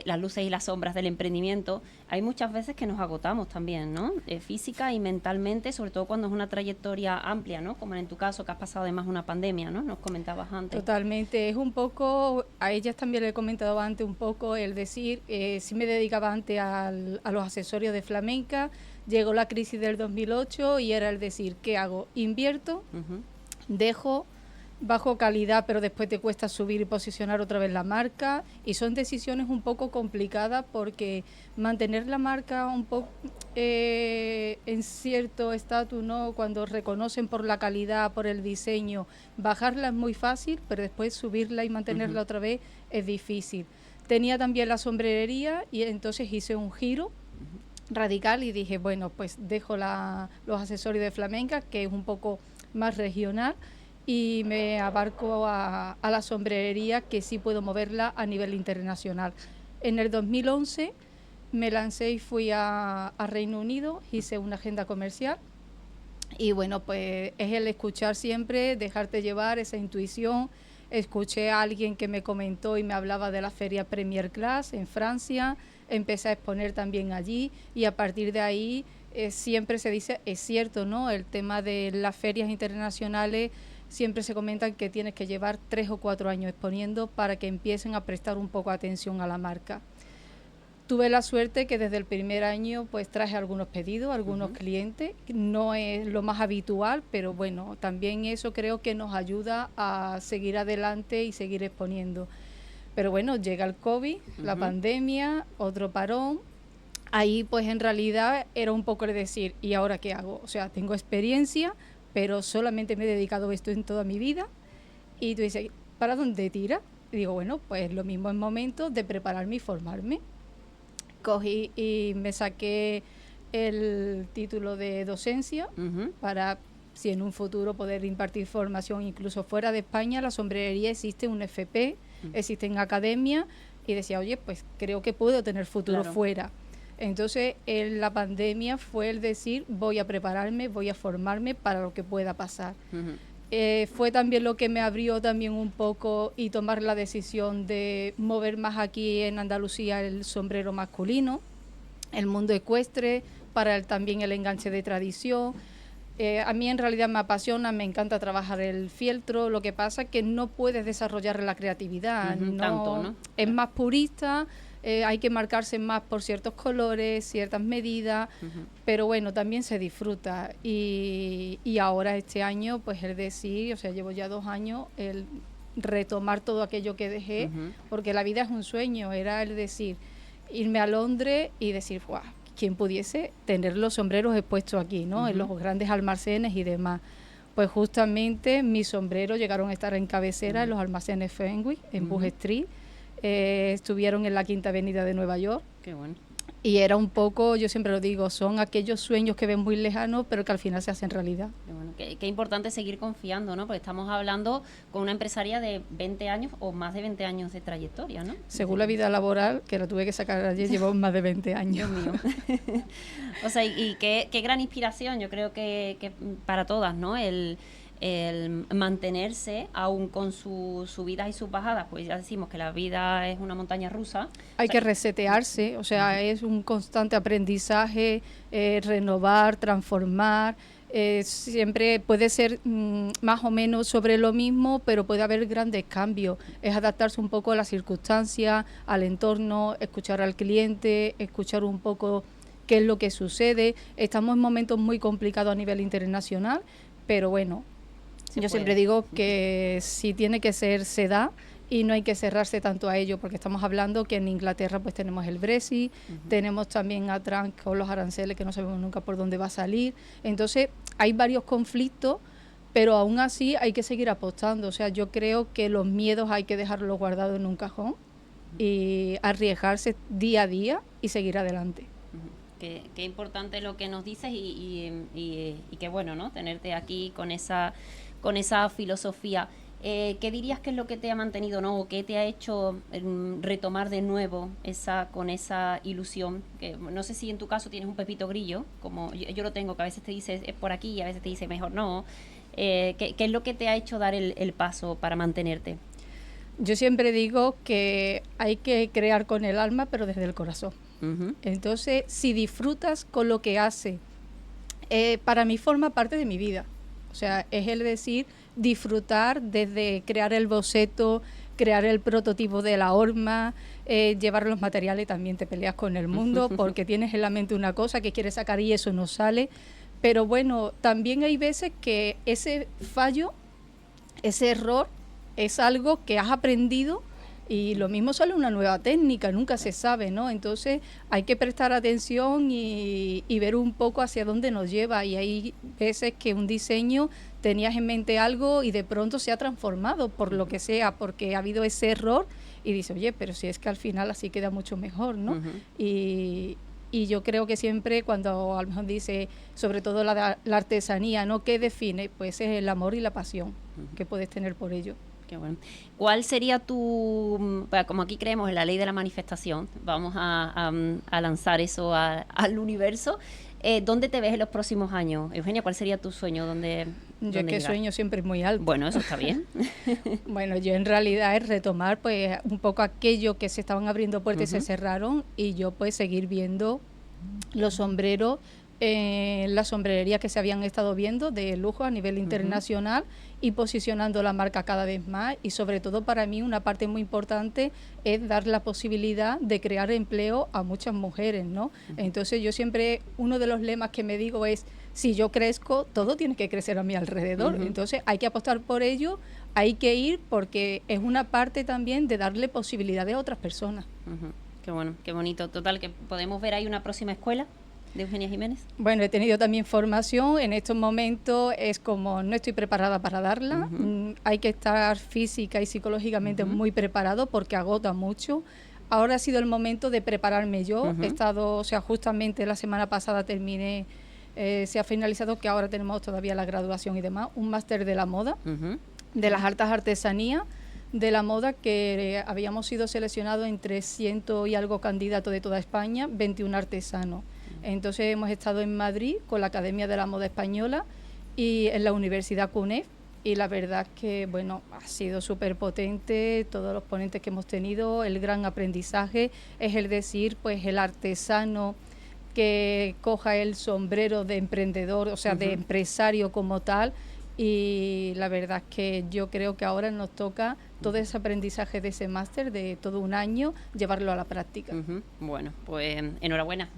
las luces y las sombras del emprendimiento, hay muchas veces que nos agotamos también, ¿no? Física y mentalmente, sobre todo cuando es una trayectoria amplia, ¿no? Como en tu caso, que has pasado además una pandemia, ¿no? Nos comentabas antes. Totalmente, es un poco, a ellas también le he comentado antes un poco el decir, sí me dedicaba antes a los accesorios de flamenca, llegó la crisis del 2008 y era el decir, ¿qué hago? Invierto, dejo, bajo calidad, pero después te cuesta subir y posicionar otra vez la marca, y son decisiones un poco complicadas porque mantener la marca un poco en cierto estatus, ¿no? Cuando reconocen por la calidad, por el diseño, bajarla es muy fácil, pero después subirla y mantenerla otra vez es difícil. Tenía también la sombrerería y entonces hice un giro radical y dije, bueno, pues dejo los accesorios de flamenca, que es un poco más regional, y me abarco a la sombrerería, que sí puedo moverla a nivel internacional. En el 2011 me lancé y fui a Reino Unido, hice una agenda comercial y bueno, pues es el escuchar siempre, dejarte llevar, esa intuición. Escuché a alguien que me comentó y me hablaba de la feria Premier Class en Francia, empecé a exponer también allí y a partir de ahí siempre se dice, es cierto, ¿no? El tema de las ferias internacionales, siempre se comentan que tienes que llevar 3 o 4 años exponiendo para que empiecen a prestar un poco atención a la marca. Tuve la suerte que desde el primer año pues traje algunos pedidos, algunos clientes, no es lo más habitual, pero bueno, también eso creo que nos ayuda a seguir adelante y seguir exponiendo. Pero bueno, llega el COVID, la pandemia, otro parón. Ahí pues en realidad era un poco el decir, ¿y ahora qué hago? O sea, tengo experiencia, pero solamente me he dedicado a esto en toda mi vida. Y tú dices, ¿para dónde tira? Y digo, bueno, pues lo mismo es momento de prepararme y formarme. Cogí y me saqué el título de docencia para, si en un futuro, poder impartir formación incluso fuera de España. La sombrerería existe un FP, existe en academia, y decía, oye, pues creo que puedo tener futuro fuera. Entonces, la pandemia fue el decir, voy a prepararme, voy a formarme para lo que pueda pasar. Fue también lo que me abrió también un poco y tomar la decisión de mover más aquí en Andalucía el sombrero masculino, el mundo ecuestre, para también el enganche de tradición. A mí en realidad me apasiona, me encanta trabajar el fieltro, lo que pasa es que no puedes desarrollar la creatividad, tanto, ¿no? Es más purista. Hay que marcarse más por ciertos colores, ciertas medidas, pero bueno, también se disfruta. Y ahora este año, pues el decir, o sea, llevo ya 2 años, el retomar todo aquello que dejé, porque la vida es un sueño, era el decir, irme a Londres y decir, ¡guau! ¿Quién pudiese tener los sombreros expuestos aquí, ¿no? En los grandes almacenes y demás. Pues justamente mis sombreros llegaron a estar en cabecera en los almacenes Fenwick, en Bug Street. Estuvieron en la Quinta Avenida de Nueva York. Qué bueno. Y era un poco, yo siempre lo digo, son aquellos sueños que ven muy lejanos, pero que al final se hacen realidad. Qué bueno, qué importante seguir confiando, ¿no? Porque estamos hablando con una empresaria de 20 años o más de 20 años de trayectoria, ¿no? Según la vida laboral, que la tuve que sacar ayer, llevo más de 20 años. Dios mío. O sea, y qué gran inspiración, yo creo que para todas, ¿no? El mantenerse aún con sus subidas y sus bajadas, pues ya decimos que la vida es una montaña rusa. Hay que resetearse, o sea, es un constante aprendizaje, renovar, transformar. Siempre puede ser más o menos sobre lo mismo, pero puede haber grandes cambios. Es adaptarse un poco a las circunstancias, al entorno, escuchar al cliente, escuchar un poco qué es lo que sucede. Estamos en momentos muy complicados a nivel internacional, pero bueno, yo siempre digo que si tiene que ser, se da, y no hay que cerrarse tanto a ello, porque estamos hablando que en Inglaterra pues tenemos el Brexit, tenemos también a Trump con los aranceles que no sabemos nunca por dónde va a salir. Entonces hay varios conflictos, pero aún así hay que seguir apostando. O sea, yo creo que los miedos hay que dejarlos guardados en un cajón y arriesgarse día a día y seguir adelante. Qué importante lo que nos dices y qué bueno, ¿no? Tenerte aquí con esa filosofía. ¿Qué dirías que es lo que te ha mantenido, ¿no? O qué te ha hecho retomar de nuevo con esa ilusión? Que no sé si en tu caso tienes un pepito grillo, como yo lo tengo, que a veces te dice es por aquí y a veces te dice mejor no. ¿Qué es lo que te ha hecho dar el paso para mantenerte? Yo siempre digo que hay que crear con el alma, pero desde el corazón. Uh-huh. Entonces, si disfrutas con lo que hace, para mí forma parte de mi vida. O sea, es el decir, disfrutar desde crear el boceto, crear el prototipo de la horma, llevar los materiales, también te peleas con el mundo porque tienes en la mente una cosa que quieres sacar y eso no sale. Pero bueno, también hay veces que ese fallo, ese error, es algo que has aprendido y lo mismo sale una nueva técnica, nunca se sabe, ¿no? Entonces hay que prestar atención y ver un poco hacia dónde nos lleva, y hay veces que un diseño tenías en mente algo y de pronto se ha transformado por lo que sea, porque ha habido ese error y dices, oye, pero si es que al final así queda mucho mejor, ¿no? Uh-huh. Y yo creo que siempre cuando a lo mejor dice, sobre todo la artesanía, ¿no? ¿Qué define? Pues es el amor y la pasión que puedes tener por ello. Qué bueno. ¿Cuál sería como aquí creemos en la ley de la manifestación, vamos a lanzar eso al universo, ¿dónde te ves en los próximos años? Eugenia, ¿cuál sería tu sueño? Yo es que sueño siempre muy alto. Bueno, eso está bien. Bueno, yo en realidad es retomar pues un poco aquello que se estaban abriendo puertas y se cerraron, y yo pues seguir viendo los sombreros, las sombrererías que se habían estado viendo de lujo a nivel internacional, y posicionando la marca cada vez más. Y sobre todo para mí una parte muy importante es dar la posibilidad de crear empleo a muchas mujeres, ¿no? Entonces yo siempre, uno de los lemas que me digo es, si yo crezco, todo tiene que crecer a mi alrededor. Entonces hay que apostar por ello, hay que ir, porque es una parte también de darle posibilidades a otras personas. Qué bueno, qué bonito. Total, que podemos ver ahí una próxima escuela de Eugenia Jiménez. Bueno, he tenido también formación. En estos momentos es como no estoy preparada para darla. Hay que estar física y psicológicamente muy preparado porque agota mucho. Ahora ha sido el momento de prepararme yo. He estado, o sea, justamente la semana pasada terminé, se ha finalizado, que ahora tenemos todavía la graduación y demás, un máster de la moda, de las altas artesanías de la moda, que habíamos sido seleccionados entre 100 y algo candidatos de toda España, 21 artesanos. Entonces hemos estado en Madrid con la Academia de la Moda Española y en la Universidad CUNEF, y la verdad es que bueno, ha sido súper potente todos los ponentes que hemos tenido. El gran aprendizaje es el decir, pues el artesano que coja el sombrero de emprendedor, o sea, de empresario como tal. Y la verdad es que yo creo que ahora nos toca todo ese aprendizaje de ese máster de todo un año, llevarlo a la práctica. Bueno, pues enhorabuena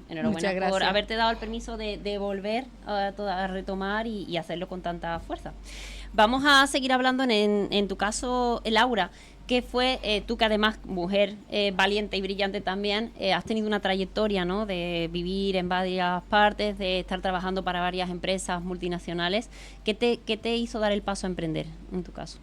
por haberte dado el permiso de volver a retomar y hacerlo con tanta fuerza. Vamos a seguir hablando en tu caso, Laura, que fue tú, que además mujer valiente y brillante también, has tenido una trayectoria, ¿no?, de vivir en varias partes, de estar trabajando para varias empresas multinacionales. ¿Qué te hizo dar el paso a emprender en tu caso?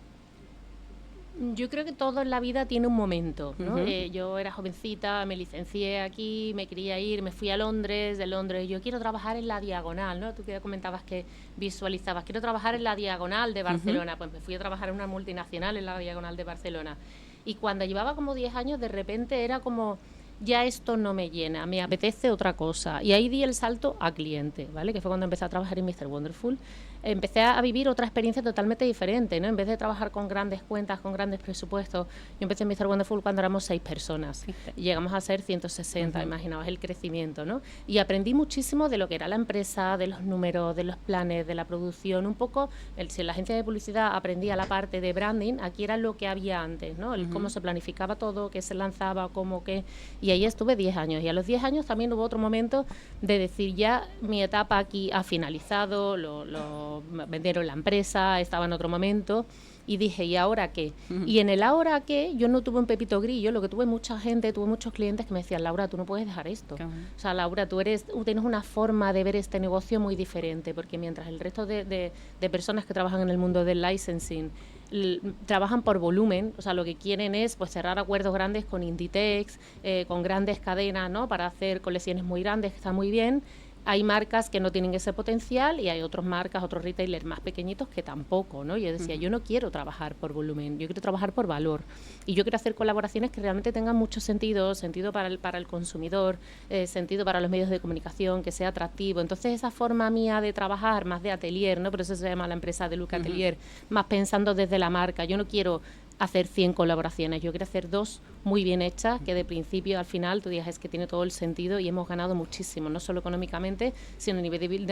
Yo creo que todo en la vida tiene un momento, ¿no? Yo era jovencita, me licencié aquí, me quería ir, me fui a Londres, de Londres yo quiero trabajar en la diagonal, ¿no? Tú que comentabas que visualizabas, quiero trabajar en la diagonal de Barcelona, pues me fui a trabajar en una multinacional en la diagonal de Barcelona. Y cuando llevaba como 10 años, de repente era como, ya esto no me llena, me apetece otra cosa. Y ahí di el salto a cliente, ¿vale? Que fue cuando empecé a trabajar en Mr. Wonderful. Empecé a vivir otra experiencia totalmente diferente, ¿no? En vez de trabajar con grandes cuentas, con grandes presupuestos, yo empecé en Mr. Wonderful cuando éramos 6 personas. Y llegamos a ser 160, imaginaos el crecimiento, ¿no? Y aprendí muchísimo de lo que era la empresa, de los números, de los planes, de la producción. Un poco, si en la agencia de publicidad aprendía la parte de branding, aquí era lo que había antes, ¿no? El cómo se planificaba todo, qué se lanzaba, cómo qué. Y ahí estuve 10 años. Y a los 10 años también hubo otro momento de decir, ya mi etapa aquí ha finalizado, vendieron la empresa, estaba en otro momento Y dije, ¿y ahora qué? Y en el ahora qué, yo no tuve un pepito grillo, lo que tuve muchos clientes que me decían, Laura, tú no puedes dejar esto. O sea, Laura, tú tienes una forma de ver este negocio muy diferente, porque mientras el resto de personas que trabajan en el mundo del licensing trabajan por volumen, o sea, lo que quieren es pues cerrar acuerdos grandes con Inditex, con grandes cadenas, ¿no? Para hacer colecciones muy grandes, que está muy bien. Hay marcas que no tienen ese potencial y hay otras marcas, otros retailers más pequeñitos que tampoco, ¿no? Yo decía, yo no quiero trabajar por volumen, yo quiero trabajar por valor. Y yo quiero hacer colaboraciones que realmente tengan mucho sentido para el consumidor, sentido para los medios de comunicación, que sea atractivo. Entonces, esa forma mía de trabajar, más de atelier, ¿no? Por eso se llama la empresa de Luca Atelier, más pensando desde la marca. Yo no quiero hacer 100 colaboraciones, yo quiero hacer 2 muy bien hechas, que de principio al final tú digas, es que tiene todo el sentido y hemos ganado muchísimo, no solo económicamente, sino a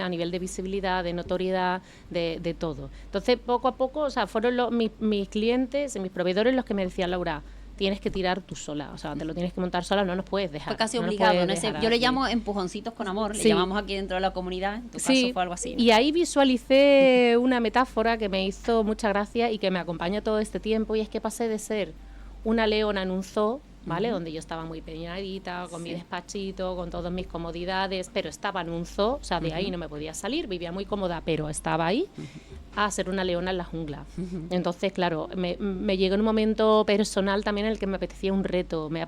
nivel de visibilidad, de notoriedad, de todo. Entonces, poco a poco, o sea, fueron mis clientes, mis proveedores los que me decían, Laura, tienes que tirar tú sola, o sea, te lo tienes que montar sola, no nos puedes dejar. Fue casi no obligado, ¿no? Yo le llamo empujoncitos con amor, le llamamos aquí dentro de la comunidad, en tu caso fue algo así, ¿no? Y ahí visualicé una metáfora que me hizo mucha gracia y que me acompaña todo este tiempo, y es que pasé de ser una leona en un zoo, ¿vale? Donde yo estaba muy peinadita, con mi despachito, con todas mis comodidades, pero estaba en un zoo, o sea, de ahí no me podía salir, vivía muy cómoda, pero estaba ahí, a ser una leona en la jungla. Entonces, claro, me llegó un momento personal también en el que me apetecía un reto, me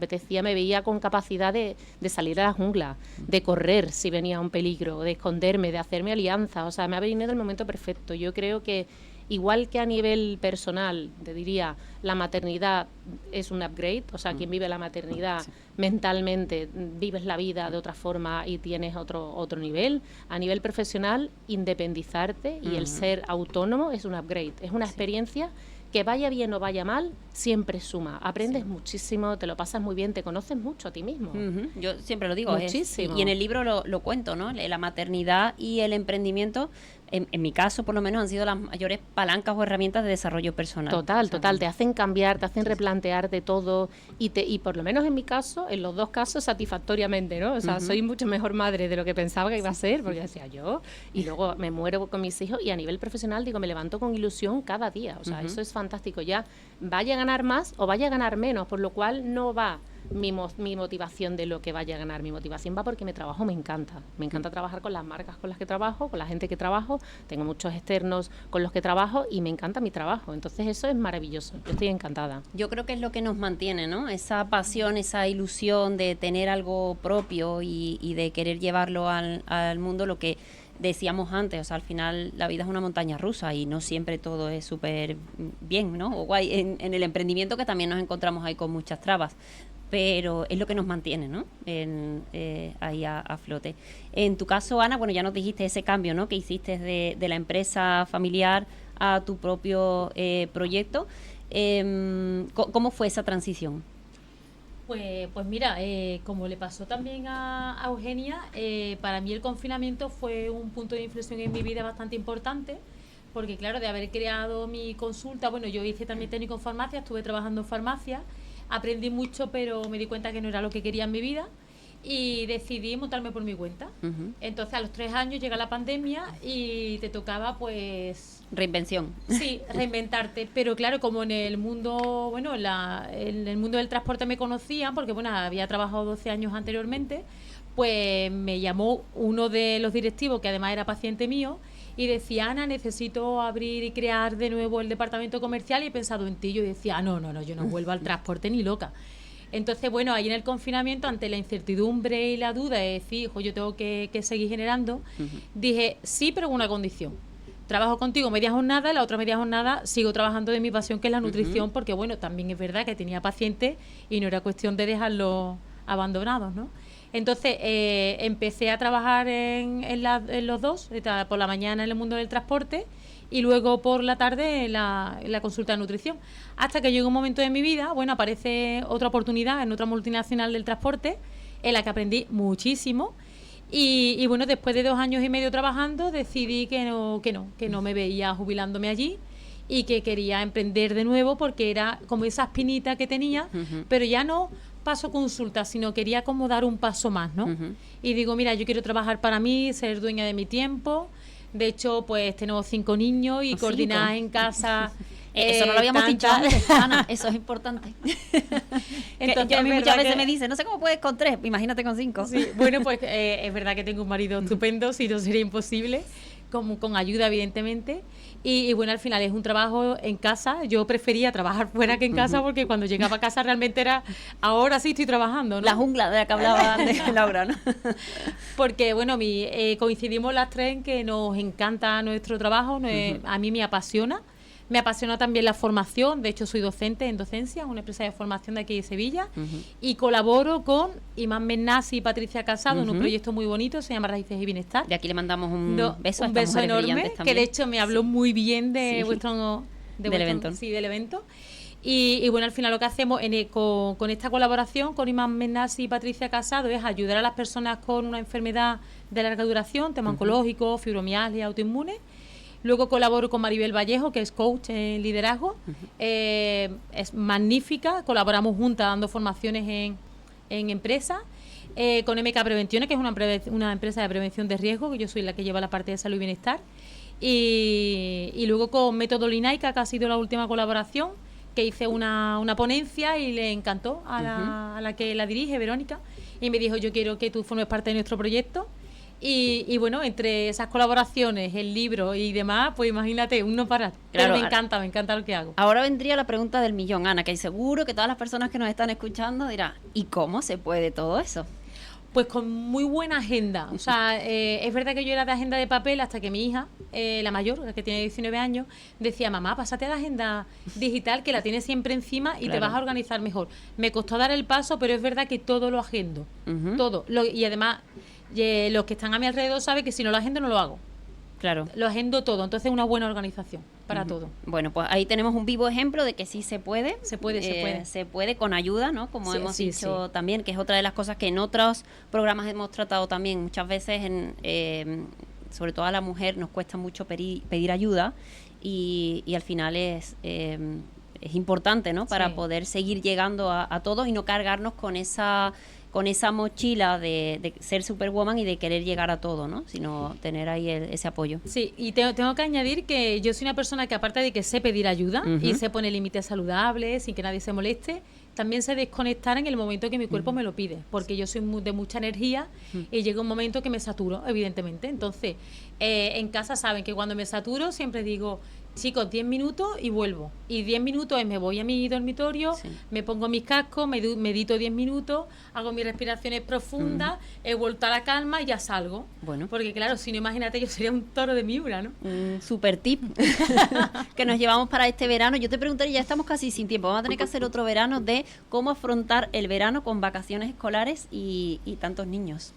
veía con capacidad de salir a la jungla, de correr si venía un peligro, de esconderme, de hacerme alianza, o sea, me ha venido el momento perfecto. Yo creo que igual que a nivel personal, te diría, la maternidad es un upgrade, o sea, quien vive la maternidad mentalmente, vives la vida de otra forma y tienes otro nivel. A nivel profesional, independizarte y el ser autónomo es un upgrade, es una experiencia que vaya bien o vaya mal, siempre suma. Aprendes muchísimo, te lo pasas muy bien, te conoces mucho a ti mismo. Yo siempre lo digo. Muchísimo. Y en el libro lo cuento, ¿no? La maternidad y el emprendimiento, en mi caso, por lo menos, han sido las mayores palancas o herramientas de desarrollo personal. Total, te hacen cambiar, te hacen replantearte todo y por lo menos en mi caso, en los dos casos, satisfactoriamente, ¿no? O sea, soy mucho mejor madre de lo que pensaba que iba a ser, porque decía yo, y luego me muero con mis hijos, y a nivel profesional, digo, me levanto con ilusión cada día, o sea, eso es fantástico. Ya vaya a ganar más o vaya a ganar menos, por lo cual no va mi motivación de lo que vaya a ganar. Mi motivación va porque mi trabajo me encanta trabajar con las marcas con las que trabajo, con la gente que trabajo, tengo muchos externos con los que trabajo y me encanta mi trabajo, entonces eso es maravilloso, yo estoy encantada. Yo creo que es lo que nos mantiene, ¿no? Esa pasión, esa ilusión de tener algo propio y de querer llevarlo al mundo, lo que decíamos antes, o sea, al final la vida es una montaña rusa y no siempre todo es súper bien, ¿no? O guay, en el emprendimiento, que también nos encontramos ahí con muchas trabas, pero es lo que nos mantiene, ¿no? Ahí a flote. En tu caso, Ana, bueno, ya nos dijiste ese cambio, ¿no? Que hiciste de la empresa familiar a tu propio proyecto. ¿Cómo fue esa transición? Pues mira, como le pasó también a Eugenia, para mí el confinamiento fue un punto de inflexión en mi vida bastante importante, porque claro, de haber creado mi consulta, bueno, yo hice también técnico en farmacia, estuve trabajando en farmacia, aprendí mucho, pero me di cuenta que no era lo que quería en mi vida y decidí montarme por mi cuenta. Entonces, a los 3 años llega la pandemia y te tocaba, pues... Reinvención. Sí, reinventarte. Pero claro, como en el mundo, bueno, en el mundo del transporte me conocían, porque bueno, había trabajado 12 años anteriormente, pues me llamó uno de los directivos, que además era paciente mío, y decía, Ana, necesito abrir y crear de nuevo el departamento comercial, y he pensado en ti. Yo decía, no, yo no vuelvo al transporte ni loca. Entonces, bueno, ahí en el confinamiento, ante la incertidumbre y la duda de decir, hijo, yo tengo que seguir generando, dije, sí, pero con una condición. Trabajo contigo media jornada, la otra media jornada sigo trabajando de mi pasión, que es la nutrición, porque bueno, también es verdad que tenía pacientes y no era cuestión de dejarlos abandonados, ¿no? Entonces empecé a trabajar en los dos, por la mañana en el mundo del transporte y luego por la tarde en la consulta de nutrición. Hasta que llegó un momento de mi vida, bueno, aparece otra oportunidad en otra multinacional del transporte, en la que aprendí muchísimo. Y bueno, después de 2 años y medio trabajando, decidí que no me veía jubilándome allí y que quería emprender de nuevo, porque era como esa espinita que tenía, pero ya no paso consulta, sino quería como dar un paso más, ¿no? Y digo, mira, yo quiero trabajar para mí, ser dueña de mi tiempo. De hecho, pues tenemos 5 niños y coordinar en casa Eso no lo habíamos dicho antes, Ana, eso es importante. Entonces, a mí muchas veces me dicen, no sé cómo puedes con 3, imagínate con 5. Sí, bueno, pues es verdad que tengo un marido estupendo, si no sería imposible, con ayuda evidentemente. Y bueno, al final es un trabajo en casa. Yo prefería trabajar fuera que en casa porque cuando llegaba a casa realmente era, ahora sí estoy trabajando, ¿no? La jungla de la que hablaba antes Laura, ¿no? Porque bueno, coincidimos las 3 en que nos encanta nuestro trabajo, a mí me apasiona. Me apasiona también la formación, de hecho soy docente en docencia, en una empresa de formación de aquí de Sevilla, y colaboro con Imán Mennasi y Patricia Casado en un proyecto muy bonito, se llama Raíces y Bienestar. De aquí le mandamos un beso enorme, que de hecho me habló muy bien de del evento. Sí, del evento. Y bueno, al final lo que hacemos con esta colaboración con Imán Mennasi y Patricia Casado es ayudar a las personas con una enfermedad de larga duración, tema oncológico, fibromialgia, autoinmune. Luego colaboro con Maribel Vallejo, que es coach en liderazgo. Es magnífica. Colaboramos juntas dando formaciones en empresas. Con MK Prevenciones, que es una empresa de prevención de riesgo, que yo soy la que lleva la parte de salud y bienestar. Y luego con Método Linaica, que ha sido la última colaboración, que hice una ponencia y le encantó a la que la dirige, Verónica. Y me dijo, yo quiero que tú formes parte de nuestro proyecto. Y bueno, entre esas colaboraciones, el libro y demás, pues imagínate, uno para. Claro, pero me encanta lo que hago. Ahora vendría la pregunta del millón, Ana, que seguro que todas las personas que nos están escuchando dirán, ¿y cómo se puede todo eso? Pues con muy buena agenda. O sea, es verdad que yo era de agenda de papel hasta que mi hija, la mayor, la que tiene 19 años, decía, mamá, pásate a la agenda digital que la tienes siempre encima y te vas a organizar mejor. Me costó dar el paso, pero es verdad que todo lo agendo. Todo. Y además, los que están a mi alrededor saben que si no lo agendo no lo hago. Claro. Lo agendo todo. Entonces, una buena organización para todo. Bueno, pues ahí tenemos un vivo ejemplo de que sí se puede. Se puede. Se puede con ayuda, ¿no? Como hemos dicho también, que es otra de las cosas que en otros programas hemos tratado también. Muchas veces, sobre todo a la mujer, nos cuesta mucho pedir ayuda y al final es importante, ¿no? Para poder seguir llegando a todos y no cargarnos con esa mochila de ser superwoman y de querer llegar a todo, ¿no? Sino tener ahí ese apoyo. Sí, y tengo que añadir que yo soy una persona que, aparte de que sé pedir ayuda y sé poner límites saludables sin que nadie se moleste, también sé desconectar en el momento que mi cuerpo me lo pide, porque yo soy de mucha energía y llega un momento que me saturo, evidentemente. Entonces, en casa saben que cuando me saturo siempre digo, chicos, 10 minutos y vuelvo. Y 10 minutos me voy a mi dormitorio, me pongo mis cascos, medito 10 minutos, hago mis respiraciones profundas, he vuelto a la calma y ya salgo. Bueno. Porque claro, si no, imagínate, yo sería un toro de Miura, ¿no? Super tip que nos llevamos para este verano. Yo te preguntaría, ya estamos casi sin tiempo, vamos a tener que hacer otro verano de cómo afrontar el verano con vacaciones escolares y tantos niños.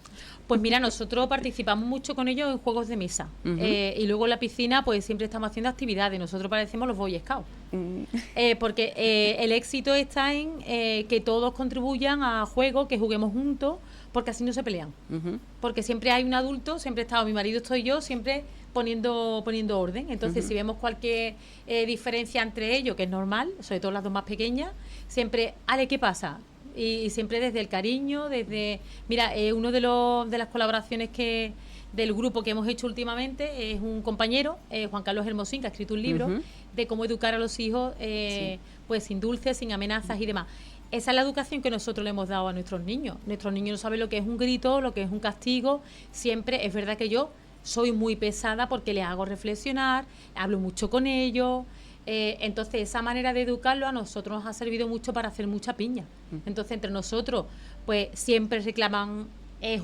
Pues mira, nosotros participamos mucho con ellos en juegos de mesa. Y luego en la piscina, pues siempre estamos haciendo actividades. Nosotros parecemos los Boy Scouts. Porque el éxito está en que todos contribuyan a juegos, que juguemos juntos, porque así no se pelean. Porque siempre hay un adulto, siempre he estado mi marido, estoy yo, siempre poniendo orden. Entonces, si vemos cualquier diferencia entre ellos, que es normal, sobre todo las dos más pequeñas, siempre, Ale, ¿qué pasa? Y siempre desde el cariño, mira, uno de las colaboraciones del grupo que hemos hecho últimamente es un compañero, Juan Carlos Hermosín, que ha escrito un libro de cómo educar a los hijos pues sin dulces, sin amenazas y demás. Esa es la educación que nosotros le hemos dado a nuestros niños. Nuestros niños no saben lo que es un grito, lo que es un castigo. Siempre es verdad que yo soy muy pesada porque les hago reflexionar, hablo mucho con ellos. Entonces, esa manera de educarlo a nosotros nos ha servido mucho para hacer mucha piña. Entonces, entre nosotros, pues siempre reclaman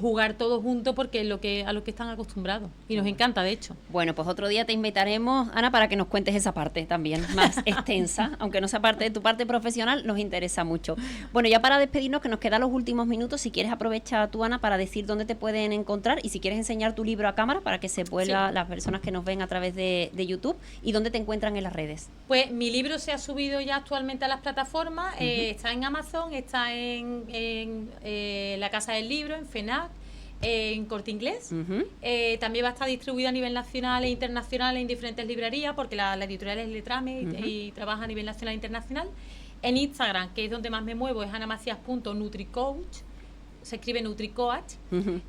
jugar todos juntos porque es a lo que están acostumbrados. Y nos encanta, de hecho. Bueno, pues otro día te invitaremos, Ana, para que nos cuentes esa parte también, más extensa. Aunque no sea parte de tu parte profesional, nos interesa mucho. Bueno, ya para despedirnos, que nos quedan los últimos minutos, si quieres aprovecha tú, Ana, para decir dónde te pueden encontrar y si quieres enseñar tu libro a cámara para que se pueda las personas que nos ven a través de YouTube y dónde te encuentran en las redes. Pues mi libro se ha subido ya actualmente a las plataformas, está en Amazon, está en la Casa del Libro, en FENAC, en Corte Inglés. También va a estar distribuido a nivel nacional e internacional en diferentes librerías, porque la editorial es Letrame y trabaja a nivel nacional e internacional. En Instagram, que es donde más me muevo, es anamacias.nutricoach, se escribe Nutricoach,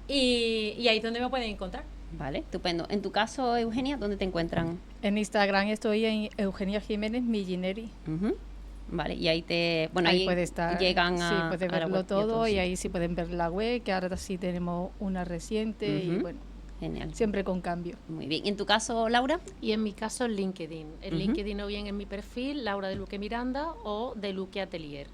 y ahí es donde me pueden encontrar. Vale, estupendo. En tu caso, Eugenia, ¿dónde te encuentran? En Instagram estoy en Eugenia Jiménez Millineri. Ujú. Vale, y ahí ahí puede estar, llegan sí, a, puede a la verlo web todo y ahí sí pueden ver la web, que ahora sí tenemos una reciente y Ujú. bueno, Genial. siempre con cambio. Muy bien. ¿En tu caso, Laura? Y en mi caso, LinkedIn. En Ujú. LinkedIn o bien en mi perfil, Laura de Luque Miranda o de Luque Atelier.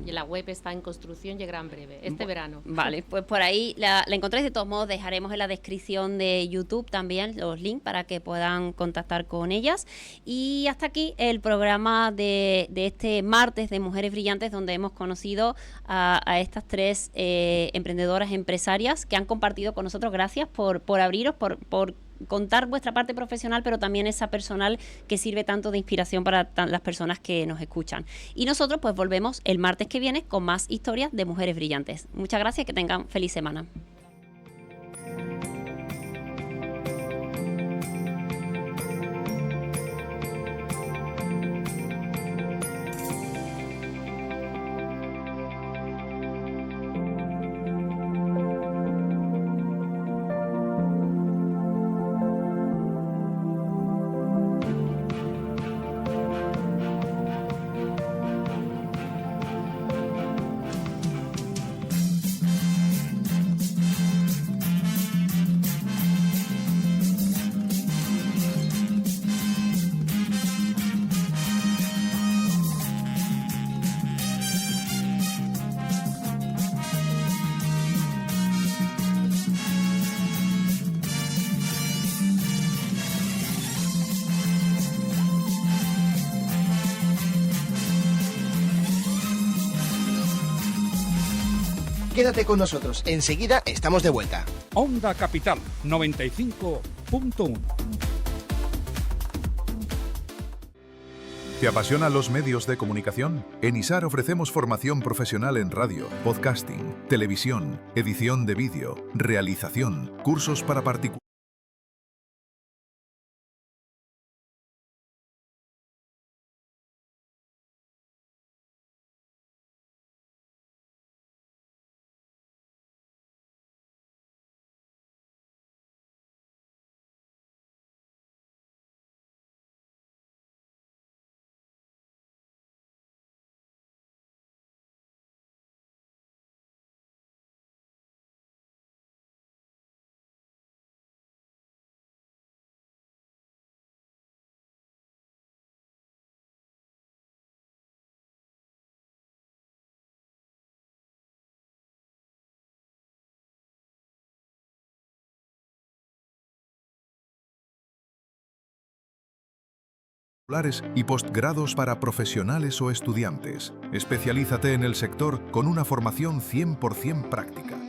Y la web está en construcción, llegará en breve, este verano. Vale, pues por ahí la encontráis. De todos modos, dejaremos en la descripción de YouTube también los links para que puedan contactar con ellas. Y hasta aquí el programa de este martes de Mujeres Brillantes, donde hemos conocido a estas tres emprendedoras empresarias que han compartido con nosotros. Gracias por abriros, por contar vuestra parte profesional, pero también esa personal que sirve tanto de inspiración para las personas que nos escuchan. Y nosotros pues volvemos el martes que viene con más historias de Mujeres Brillantes. Muchas gracias y que tengan feliz semana. Quédate con nosotros, enseguida estamos de vuelta. Onda Capital 95.1. ¿Te apasionan los medios de comunicación? En ISAR ofrecemos formación profesional en radio, podcasting, televisión, edición de vídeo, realización, cursos para particulares. Y postgrados para profesionales o estudiantes. Especialízate en el sector con una formación 100% práctica.